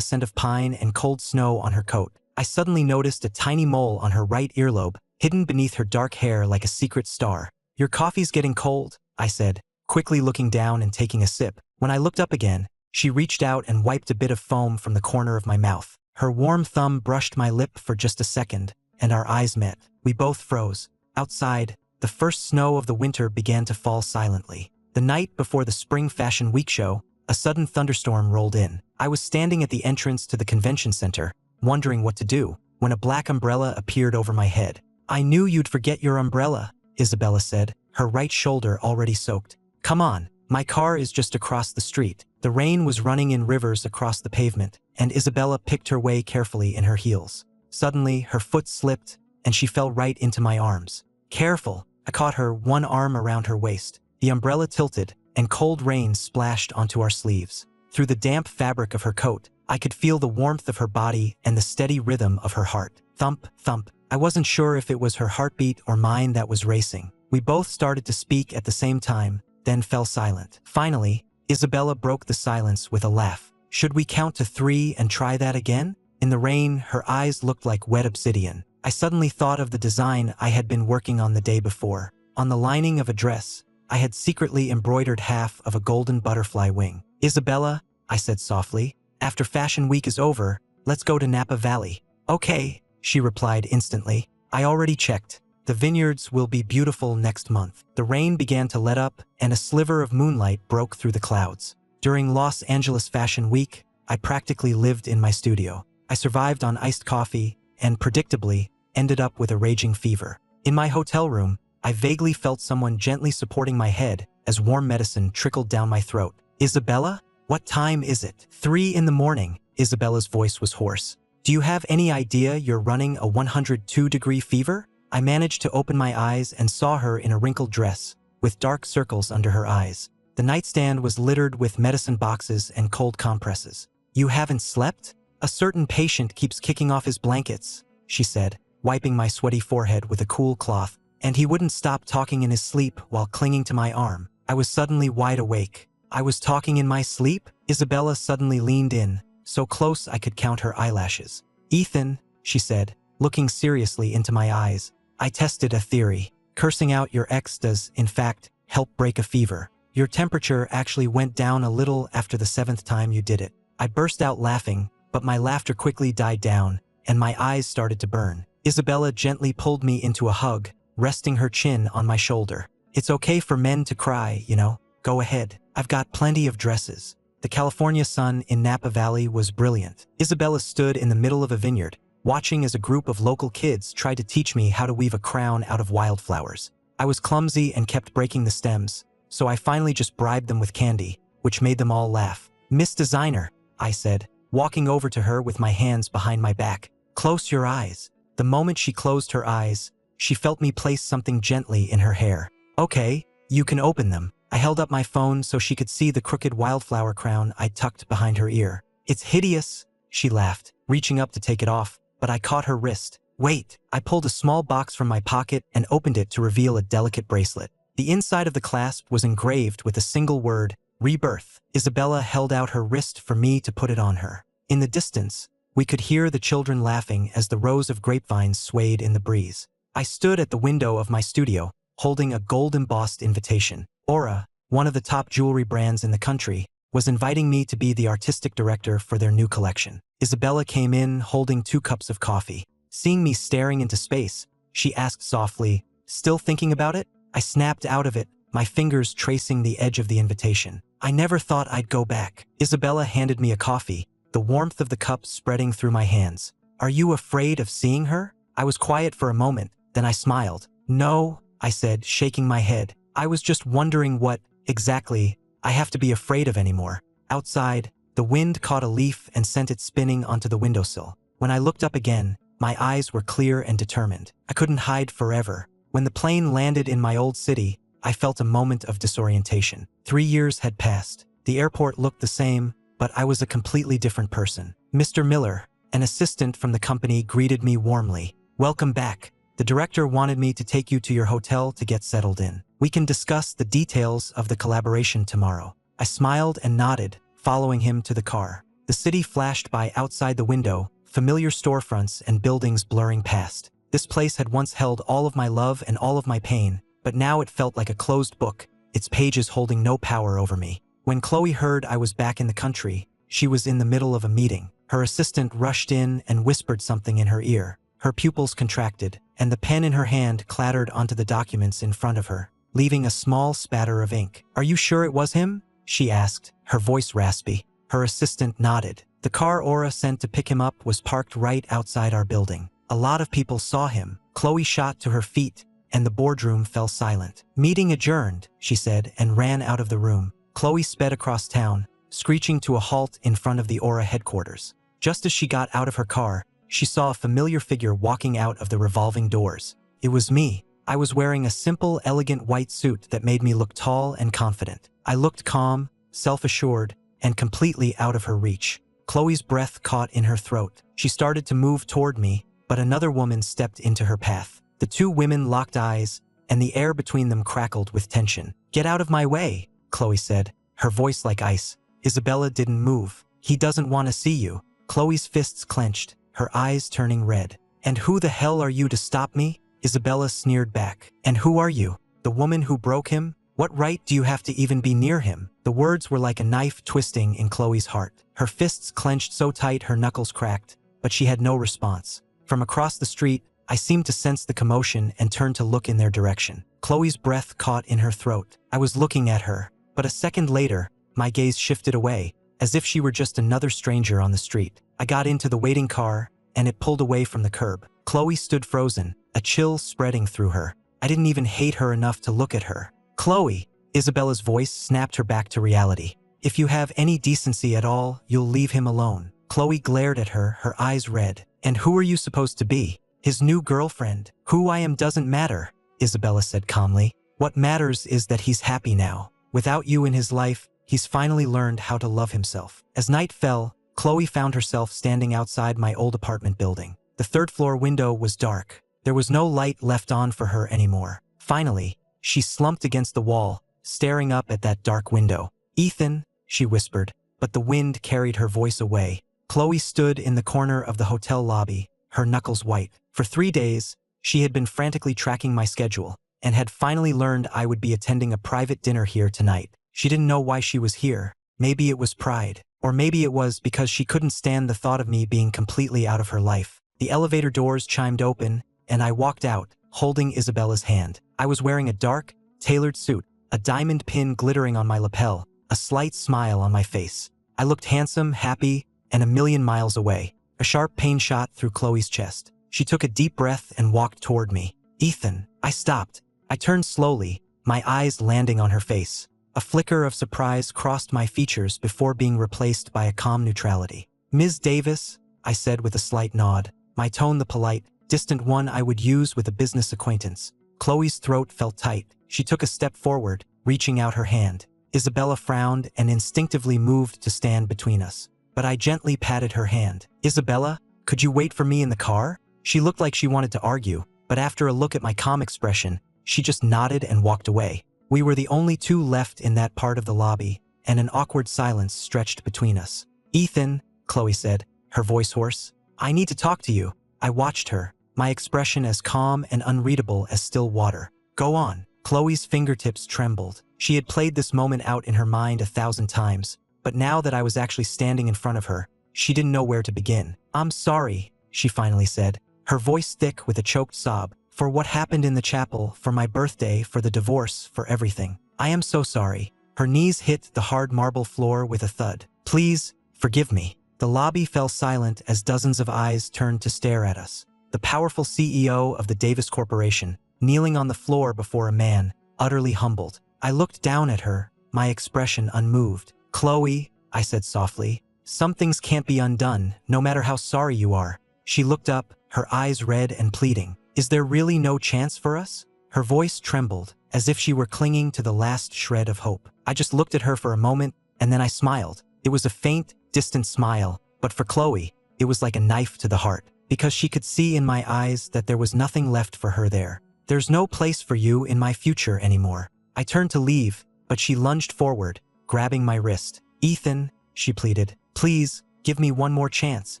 scent of pine and cold snow on her coat. I suddenly noticed a tiny mole on her right earlobe, hidden beneath her dark hair like a secret star. "Your coffee's getting cold," I said, quickly looking down and taking a sip. When I looked up again, she reached out and wiped a bit of foam from the corner of my mouth. Her warm thumb brushed my lip for just a second, and our eyes met. We both froze. Outside, the first snow of the winter began to fall silently. The night before the Spring Fashion Week show, a sudden thunderstorm rolled in. I was standing at the entrance to the convention center, wondering what to do, when a black umbrella appeared over my head. "I knew you'd forget your umbrella," Isabella said, her right shoulder already soaked. "Come on, my car is just across the street." The rain was running in rivers across the pavement, and Isabella picked her way carefully in her heels. Suddenly, her foot slipped, and she fell right into my arms. "Careful!" I caught her, one arm around her waist. The umbrella tilted, and cold rain splashed onto our sleeves. Through the damp fabric of her coat, I could feel the warmth of her body and the steady rhythm of her heart. Thump, thump. I wasn't sure if it was her heartbeat or mine that was racing. We both started to speak at the same time, then fell silent. Finally, Isabella broke the silence with a laugh. "Should we count to 3 and try that again?" In the rain, her eyes looked like wet obsidian. I suddenly thought of the design I had been working on the day before. On the lining of a dress, I had secretly embroidered half of a golden butterfly wing. "Isabella," I said softly, "after Fashion Week is over, let's go to Napa Valley." "Okay," she replied instantly. "I already checked. The vineyards will be beautiful next month." The rain began to let up, and a sliver of moonlight broke through the clouds. During Los Angeles Fashion Week, I practically lived in my studio. I survived on iced coffee, and predictably, ended up with a raging fever. In my hotel room, I vaguely felt someone gently supporting my head as warm medicine trickled down my throat. "Isabella? What time is it?" 3 in the morning, Isabella's voice was hoarse. "Do you have any idea you're running a 102-degree fever?" I managed to open my eyes and saw her in a wrinkled dress, with dark circles under her eyes. The nightstand was littered with medicine boxes and cold compresses. "You haven't slept? A certain patient keeps kicking off his blankets," she said, wiping my sweaty forehead with a cool cloth. "And he wouldn't stop talking in his sleep while clinging to my arm." I was suddenly wide awake. I was talking in my sleep? Isabella suddenly leaned in, so close I could count her eyelashes. "Ethan," she said, looking seriously into my eyes, "I tested a theory. Cursing out your ex does, in fact, help break a fever." Your temperature actually went down a little after the 7th time you did it. I burst out laughing, but my laughter quickly died down, and my eyes started to burn. Isabella gently pulled me into a hug, resting her chin on my shoulder. It's okay for men to cry, you know. Go ahead. I've got plenty of dresses. The California sun in Napa Valley was brilliant. Isabella stood in the middle of a vineyard, watching as a group of local kids tried to teach me how to weave a crown out of wildflowers. I was clumsy and kept breaking the stems, so I finally just bribed them with candy, which made them all laugh. Miss Designer, I said, walking over to her with my hands behind my back. Close your eyes. The moment she closed her eyes, she felt me place something gently in her hair. Okay, you can open them. I held up my phone so she could see the crooked wildflower crown I tucked behind her ear. It's hideous, she laughed, reaching up to take it off, but I caught her wrist. Wait, I pulled a small box from my pocket and opened it to reveal a delicate bracelet. The inside of the clasp was engraved with a single word, Rebirth. Isabella held out her wrist for me to put it on her. In the distance, we could hear the children laughing as the rows of grapevines swayed in the breeze. I stood at the window of my studio, holding a gold-embossed invitation. Aura, one of the top jewelry brands in the country, was inviting me to be the artistic director for their new collection. Isabella came in holding 2 cups of coffee. Seeing me staring into space, she asked softly, "Still thinking about it?" I snapped out of it, my fingers tracing the edge of the invitation. I never thought I'd go back. Isabella handed me a coffee, the warmth of the cup spreading through my hands. Are you afraid of seeing her? I was quiet for a moment, then I smiled. No, I said, shaking my head. I was just wondering what, exactly, I have to be afraid of anymore. Outside, the wind caught a leaf and sent it spinning onto the windowsill. When I looked up again, my eyes were clear and determined. I couldn't hide forever. When the plane landed in my old city, I felt a moment of disorientation. 3 years had passed. The airport looked the same, but I was a completely different person. Mr. Miller, an assistant from the company, greeted me warmly. Welcome back. The director wanted me to take you to your hotel to get settled in. We can discuss the details of the collaboration tomorrow. I smiled and nodded, following him to the car. The city flashed by outside the window, familiar storefronts and buildings blurring past. This place had once held all of my love and all of my pain, but now it felt like a closed book, its pages holding no power over me. When Khloe heard I was back in the country, she was in the middle of a meeting. Her assistant rushed in and whispered something in her ear. Her pupils contracted, and the pen in her hand clattered onto the documents in front of her, leaving a small spatter of ink. Are you sure it was him? She asked, her voice raspy. Her assistant nodded. The car Aura sent to pick him up was parked right outside our building. A lot of people saw him. Khloe shot to her feet, and the boardroom fell silent. Meeting adjourned, she said, and ran out of the room. Khloe sped across town, screeching to a halt in front of the Aura headquarters. Just as she got out of her car, she saw a familiar figure walking out of the revolving doors. It was me. I was wearing a simple, elegant white suit that made me look tall and confident. I looked calm, self-assured, and completely out of her reach. Khloe's breath caught in her throat. She started to move toward me, but another woman stepped into her path. The 2 women locked eyes, and the air between them crackled with tension. Get out of my way, Khloe said, her voice like ice. Isabella didn't move. He doesn't want to see you. Khloe's fists clenched, her eyes turning red. And who the hell are you to stop me? Isabella sneered back. And who are you? The woman who broke him? What right do you have to even be near him? The words were like a knife twisting in Khloe's heart. Her fists clenched so tight her knuckles cracked, but she had no response. From across the street, I seemed to sense the commotion and turned to look in their direction. Khloe's breath caught in her throat. I was looking at her, but a second later, my gaze shifted away, as if she were just another stranger on the street. I got into the waiting car, and it pulled away from the curb. Khloe stood frozen, a chill spreading through her. I didn't even hate her enough to look at her. Khloe! Isabella's voice snapped her back to reality. If you have any decency at all, you'll leave him alone. Khloe glared at her, her eyes red. And who are you supposed to be? His new girlfriend. Who I am doesn't matter, Isabella said calmly. What matters is that he's happy now. Without you in his life, he's finally learned how to love himself. As night fell, Khloe found herself standing outside my old apartment building. The 3rd-floor window was dark. There was no light left on for her anymore. Finally, she slumped against the wall, staring up at that dark window. Ethan, she whispered, but the wind carried her voice away. Khloe stood in the corner of the hotel lobby, her knuckles white. For 3 days, she had been frantically tracking my schedule, and had finally learned I would be attending a private dinner here tonight. She didn't know why she was here. Maybe it was pride. Or maybe it was because she couldn't stand the thought of me being completely out of her life. The elevator doors chimed open, and I walked out, holding Isabella's hand. I was wearing a dark, tailored suit, a diamond pin glittering on my lapel, a slight smile on my face. I looked handsome, happy, and a million miles away. A sharp pain shot through Khloe's chest. She took a deep breath and walked toward me. Ethan. I stopped. I turned slowly, my eyes landing on her face. A flicker of surprise crossed my features before being replaced by a calm neutrality. Ms. Davis, I said with a slight nod, my tone the polite, distant one I would use with a business acquaintance. Khloe's throat felt tight. She took a step forward, reaching out her hand. Isabella frowned and instinctively moved to stand between us. But I gently patted her hand. Isabella, could you wait for me in the car? She looked like she wanted to argue, but after a look at my calm expression, she just nodded and walked away. We were the only two left in that part of the lobby, and an awkward silence stretched between us. Ethan, Khloe said, her voice hoarse, I need to talk to you. I watched her, my expression as calm and unreadable as still water. Go on. Khloe's fingertips trembled. She had played this moment out in her mind 1,000 times, but now that I was actually standing in front of her, she didn't know where to begin. I'm sorry, she finally said, her voice thick with a choked sob. For what happened in the chapel, for my birthday, for the divorce, for everything. I am so sorry. Her knees hit the hard marble floor with a thud. Please, forgive me. The lobby fell silent as dozens of eyes turned to stare at us. The powerful CEO of the Davis Corporation, kneeling on the floor before a man, utterly humbled. I looked down at her, my expression unmoved. Khloe, I said softly, some things can't be undone, no matter how sorry you are. She looked up, her eyes red and pleading. Is there really no chance for us? Her voice trembled, as if she were clinging to the last shred of hope. I just looked at her for a moment, and then I smiled. It was a faint, distant smile, but for Khloe, it was like a knife to the heart, because she could see in my eyes that there was nothing left for her there. There's no place for you in my future anymore. I turned to leave, but she lunged forward, grabbing my wrist. Ethan, she pleaded, please, give me one more chance.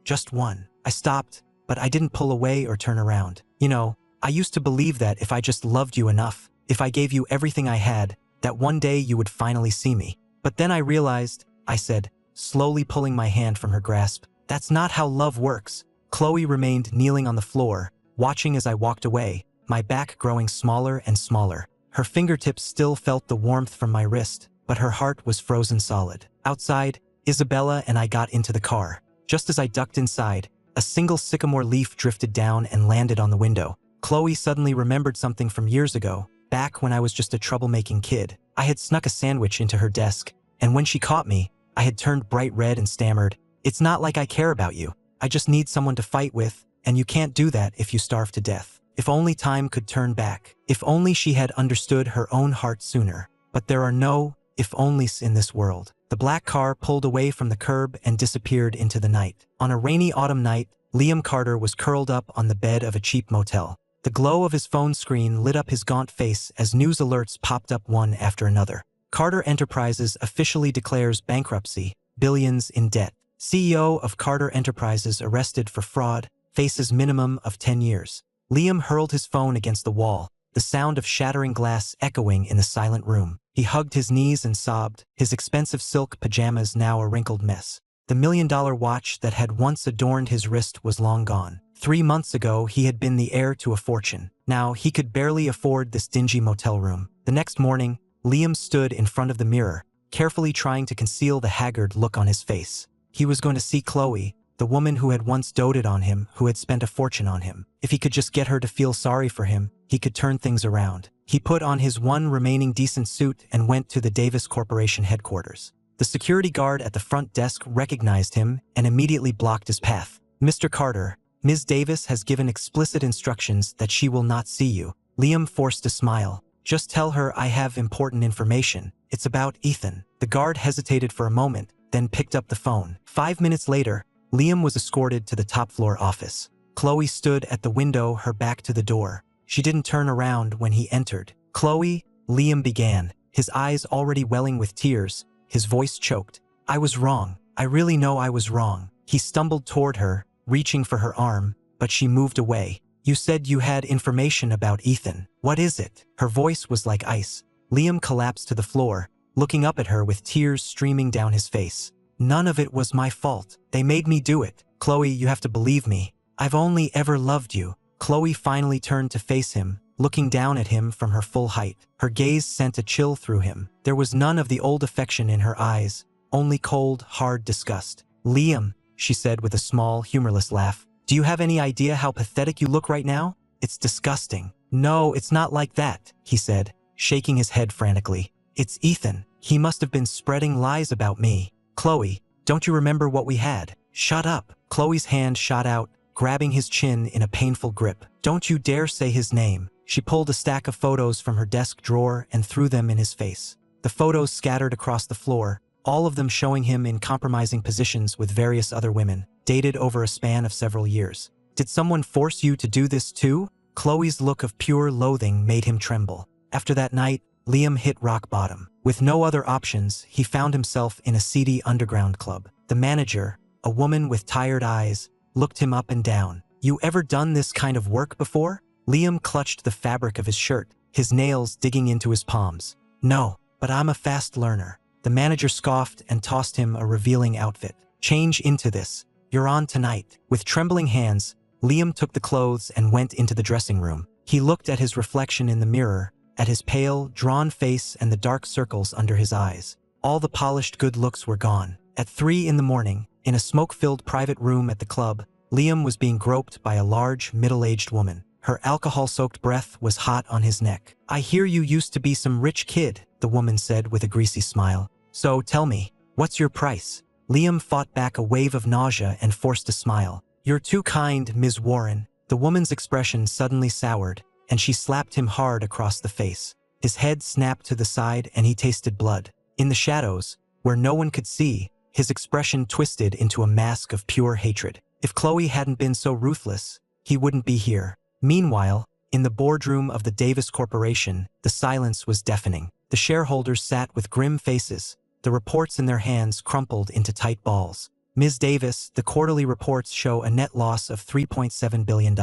Just one. I stopped, but I didn't pull away or turn around. You know, I used to believe that if I just loved you enough, if I gave you everything I had, that one day you would finally see me. But then I realized, I said, slowly pulling my hand from her grasp, that's not how love works. Khloe remained kneeling on the floor, watching as I walked away, my back growing smaller and smaller. Her fingertips still felt the warmth from my wrist, but her heart was frozen solid. Outside, Isabella and I got into the car. Just as I ducked inside, a single sycamore leaf drifted down and landed on the window. Khloe suddenly remembered something from years ago, back when I was just a troublemaking kid. I had snuck a sandwich into her desk, and when she caught me, I had turned bright red and stammered, "It's not like I care about you. I just need someone to fight with, and you can't do that if you starve to death." If only time could turn back. If only she had understood her own heart sooner. But there are no if-onlys in this world. The black car pulled away from the curb and disappeared into the night. On a rainy autumn night, Liam Carter was curled up on the bed of a cheap motel. The glow of his phone screen lit up his gaunt face as news alerts popped up one after another. Carter Enterprises officially declares bankruptcy, billions in debt. CEO of Carter Enterprises arrested for fraud, faces minimum of 10 years. Liam hurled his phone against the wall, the sound of shattering glass echoing in the silent room. He hugged his knees and sobbed, his expensive silk pajamas now a wrinkled mess. The $1 million watch that had once adorned his wrist was long gone. 3 months ago, he had been the heir to a fortune. Now, he could barely afford this dingy motel room. The next morning, Liam stood in front of the mirror, carefully trying to conceal the haggard look on his face. He was going to see Khloe, the woman who had once doted on him, who had spent a fortune on him. If he could just get her to feel sorry for him, he could turn things around. He put on his one remaining decent suit and went to the Davis Corporation headquarters. The security guard at the front desk recognized him and immediately blocked his path. "Mr. Carter, Ms. Davis has given explicit instructions that she will not see you." Liam forced a smile. "Just tell her I have important information. It's about Ethan." The guard hesitated for a moment, then picked up the phone. 5 minutes later, Liam was escorted to the top-floor office. Khloe stood at the window, her back to the door. She didn't turn around when he entered. "Khloe," Liam began, his eyes already welling with tears, his voice choked. "I was wrong. I really know I was wrong." He stumbled toward her, reaching for her arm, but she moved away. "You said you had information about Ethan. What is it?" Her voice was like ice. Liam collapsed to the floor, looking up at her with tears streaming down his face. None of it was my fault. They made me do it. Khloe, you have to believe me. I've only ever loved you. Khloe finally turned to face him, looking down at him from her full height. Her gaze sent a chill through him. There was none of the old affection in her eyes, only cold, hard disgust. Liam, she said with a small, humorless laugh, do you have any idea how pathetic you look right now? It's disgusting. No, it's not like that, he said, shaking his head frantically. It's Ethan. He must have been spreading lies about me. Khloe, don't you remember what we had? Shut up. Khloe's hand shot out, grabbing his chin in a painful grip. Don't you dare say his name. She pulled a stack of photos from her desk drawer and threw them in his face. The photos scattered across the floor, all of them showing him in compromising positions with various other women, dated over a span of several years. Did someone force you to do this too? Khloe's look of pure loathing made him tremble. After that night, Liam hit rock bottom. With no other options, he found himself in a seedy underground club. The manager, a woman with tired eyes, looked him up and down. You ever done this kind of work before? Liam clutched the fabric of his shirt, his nails digging into his palms. No, but I'm a fast learner. The manager scoffed and tossed him a revealing outfit. Change into this. You're on tonight. With trembling hands, Liam took the clothes and went into the dressing room. He looked at his reflection in the mirror, at his pale, drawn face and the dark circles under his eyes. All the polished good looks were gone. At 3 in the morning, in a smoke-filled private room at the club, Liam was being groped by a large, middle-aged woman. Her alcohol-soaked breath was hot on his neck. I hear you used to be some rich kid, the woman said with a greasy smile. So tell me, what's your price? Liam fought back a wave of nausea and forced a smile. You're too kind, Ms. Warren. The woman's expression suddenly soured, and she slapped him hard across the face. His head snapped to the side and he tasted blood. In the shadows, where no one could see, his expression twisted into a mask of pure hatred. If Khloe hadn't been so ruthless, he wouldn't be here. Meanwhile, in the boardroom of the Davis Corporation, the silence was deafening. The shareholders sat with grim faces, the reports in their hands crumpled into tight balls. Ms. Davis, the quarterly reports show a net loss of $3.7 billion.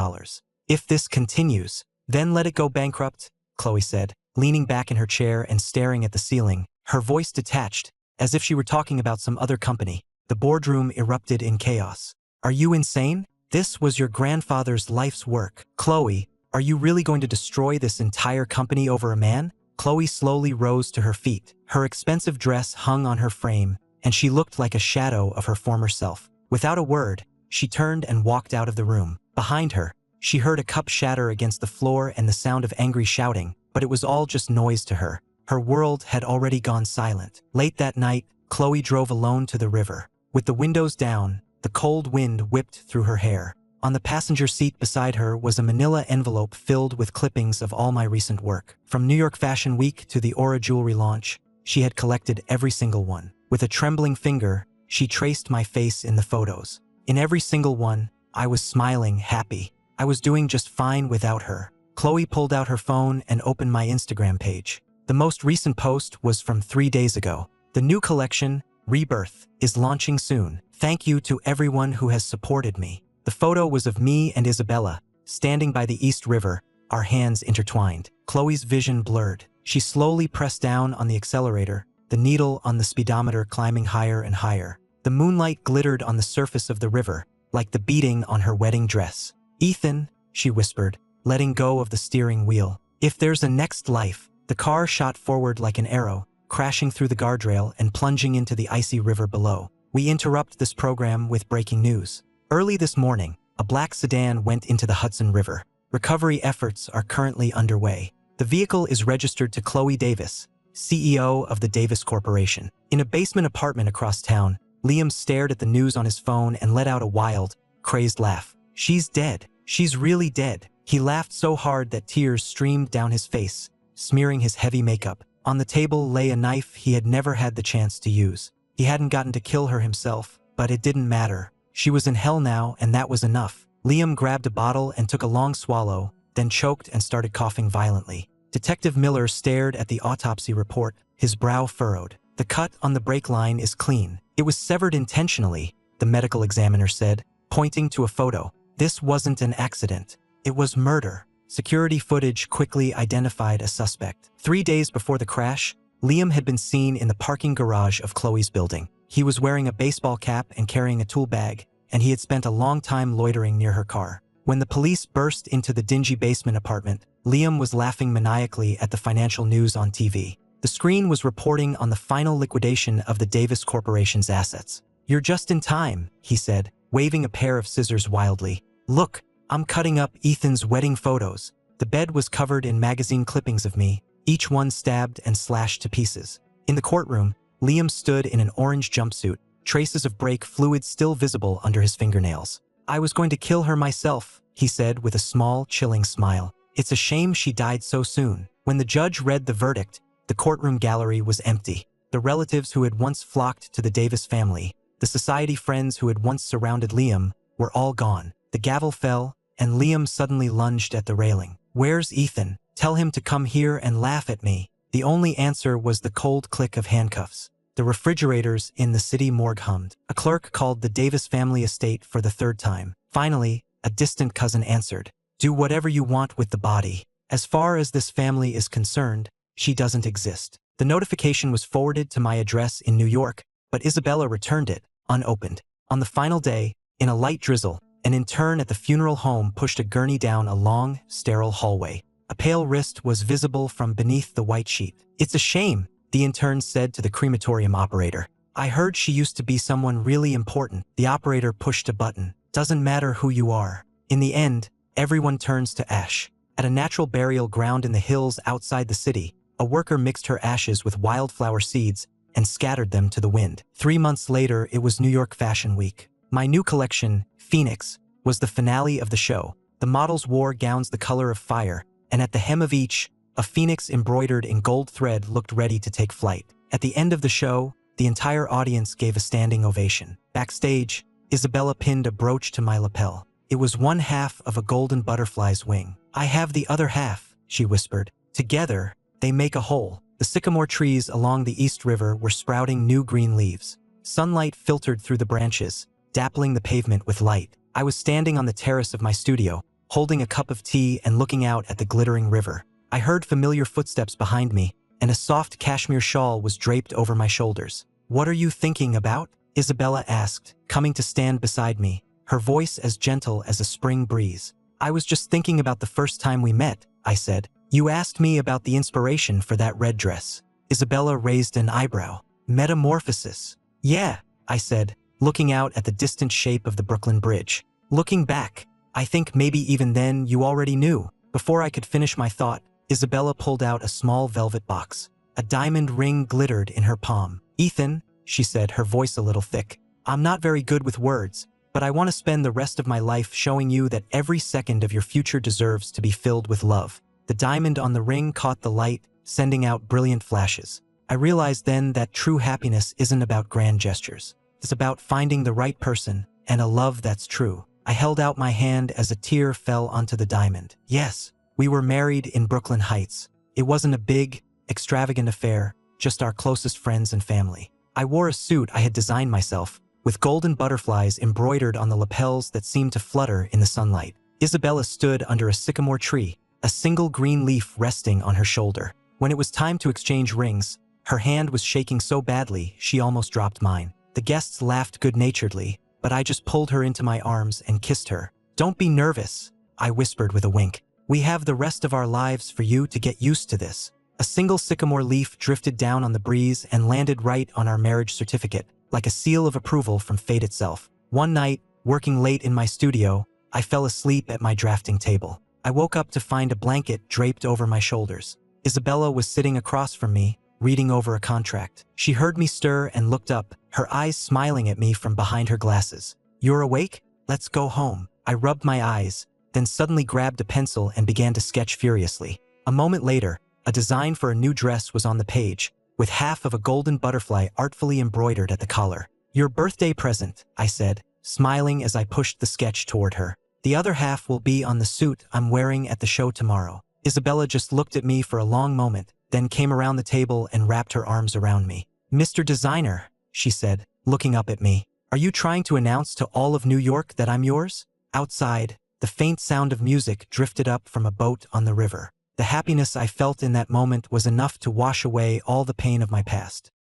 If this continues, then let it go bankrupt, Khloe said, leaning back in her chair and staring at the ceiling, her voice detached, as if she were talking about some other company. The boardroom erupted in chaos. Are you insane? This was your grandfather's life's work. Khloe, are you really going to destroy this entire company over a man? Khloe slowly rose to her feet. Her expensive dress hung on her frame, and she looked like a shadow of her former self. Without a word, she turned and walked out of the room. Behind her, she heard a cup shatter against the floor and the sound of angry shouting, but it was all just noise to her. Her world had already gone silent. Late that night, Khloe drove alone to the river. With the windows down, the cold wind whipped through her hair. On the passenger seat beside her was a manila envelope filled with clippings of all my recent work. From New York Fashion Week to the Aura jewelry launch, she had collected every single one. With a trembling finger, she traced my face in the photos. In every single one, I was smiling, happy. I was doing just fine without her. Khloe pulled out her phone and opened my Instagram page. The most recent post was from 3 days ago. The new collection, Rebirth, is launching soon. Thank you to everyone who has supported me. The photo was of me and Isabella, standing by the East River, our hands intertwined. Khloe's vision blurred. She slowly pressed down on the accelerator, the needle on the speedometer climbing higher and higher. The moonlight glittered on the surface of the river, like the beading on her wedding dress. Ethan, she whispered, letting go of the steering wheel. If there's a next life. The car shot forward like an arrow, crashing through the guardrail and plunging into the icy river below. We interrupt this program with breaking news. Early this morning, a black sedan went into the Hudson River. Recovery efforts are currently underway. The vehicle is registered to Khloe Davis, CEO of the Davis Corporation. In a basement apartment across town, Liam stared at the news on his phone and let out a wild, crazed laugh. She's dead. She's really dead. He laughed so hard that tears streamed down his face, smearing his heavy makeup. On the table lay a knife he had never had the chance to use. He hadn't gotten to kill her himself, but it didn't matter. She was in hell now, and that was enough. Liam grabbed a bottle and took a long swallow, then choked and started coughing violently. Detective Miller stared at the autopsy report, his brow furrowed. The cut on the brake line is clean. It was severed intentionally, the medical examiner said, pointing to a photo. This wasn't an accident. It was murder. Security footage quickly identified a suspect. 3 days before the crash, Liam had been seen in the parking garage of Khloe's building. He was wearing a baseball cap and carrying a tool bag, and he had spent a long time loitering near her car. When the police burst into the dingy basement apartment, Liam was laughing maniacally at the financial news on TV. The screen was reporting on the final liquidation of the Davis Corporation's assets. "You're just in time," he said, waving a pair of scissors wildly. "Look, I'm cutting up Ethan's wedding photos." The bed was covered in magazine clippings of me, each one stabbed and slashed to pieces. In the courtroom, Liam stood in an orange jumpsuit, traces of brake fluid still visible under his fingernails. "I was going to kill her myself," he said with a small, chilling smile. "It's a shame she died so soon." When the judge read the verdict, the courtroom gallery was empty. The relatives who had once flocked to the Davis family, the society friends who had once surrounded Liam, were all gone. The gavel fell, and Liam suddenly lunged at the railing. "Where's Ethan? Tell him to come here and laugh at me." The only answer was the cold click of handcuffs. The refrigerators in the city morgue hummed. A clerk called the Davis family estate for the third time. Finally, a distant cousin answered. "Do whatever you want with the body. As far as this family is concerned, she doesn't exist." The notification was forwarded to my address in New York, but Isabella returned it, unopened. On the final day, in a light drizzle, an intern at the funeral home pushed a gurney down a long, sterile hallway. A pale wrist was visible from beneath the white sheet. "It's a shame," the intern said to the crematorium operator. "I heard she used to be someone really important." The operator pushed a button. "Doesn't matter who you are. In the end, everyone turns to ash." At a natural burial ground in the hills outside the city, a worker mixed her ashes with wildflower seeds and scattered them to the wind. 3 months later, it was New York Fashion Week. My new collection, Phoenix, was the finale of the show. The models wore gowns the color of fire, and at the hem of each, a phoenix embroidered in gold thread looked ready to take flight. At the end of the show, the entire audience gave a standing ovation. Backstage, Isabella pinned a brooch to my lapel. It was one half of a golden butterfly's wing. "I have the other half," she whispered. "Together, they make a whole." The sycamore trees along the East River were sprouting new green leaves. Sunlight filtered through the branches, dappling the pavement with light. I was standing on the terrace of my studio, holding a cup of tea and looking out at the glittering river. I heard familiar footsteps behind me, and a soft cashmere shawl was draped over my shoulders. "What are you thinking about?" Isabella asked, coming to stand beside me, her voice as gentle as a spring breeze. "I was just thinking about the first time we met," I said. "You asked me about the inspiration for that red dress." Isabella raised an eyebrow. "Metamorphosis." "Yeah," I said, looking out at the distant shape of the Brooklyn Bridge. Looking back, I think maybe even then you already knew. Before I could finish my thought, Isabella pulled out a small velvet box. A diamond ring glittered in her palm. "Ethan," she said, her voice a little thick, "I'm not very good with words, but I want to spend the rest of my life showing you that every second of your future deserves to be filled with love." The diamond on the ring caught the light, sending out brilliant flashes. I realized then that true happiness isn't about grand gestures. It's about finding the right person and a love that's true. I held out my hand as a tear fell onto the diamond. Yes, we were married in Brooklyn Heights. It wasn't a big, extravagant affair, just our closest friends and family. I wore a suit I had designed myself, with golden butterflies embroidered on the lapels that seemed to flutter in the sunlight. Isabella stood under a sycamore tree, a single green leaf resting on her shoulder. When it was time to exchange rings, her hand was shaking so badly she almost dropped mine. The guests laughed good-naturedly, but I just pulled her into my arms and kissed her. "Don't be nervous," I whispered with a wink. "We have the rest of our lives for you to get used to this." A single sycamore leaf drifted down on the breeze and landed right on our marriage certificate, like a seal of approval from fate itself. One night, working late in my studio, I fell asleep at my drafting table. I woke up to find a blanket draped over my shoulders. Isabella was sitting across from me, reading over a contract. She heard me stir and looked up, her eyes smiling at me from behind her glasses. "You're awake? Let's go home." I rubbed my eyes, then suddenly grabbed a pencil and began to sketch furiously. A moment later, a design for a new dress was on the page, with half of a golden butterfly artfully embroidered at the collar. "Your birthday present," I said, smiling as I pushed the sketch toward her. "The other half will be on the suit I'm wearing at the show tomorrow." Isabella just looked at me for a long moment, then came around the table and wrapped her arms around me. "Mr. Designer," she said, looking up at me, "are you trying to announce to all of New York that I'm yours?" Outside, the faint sound of music drifted up from a boat on the river. The happiness I felt in that moment was enough to wash away all the pain of my past.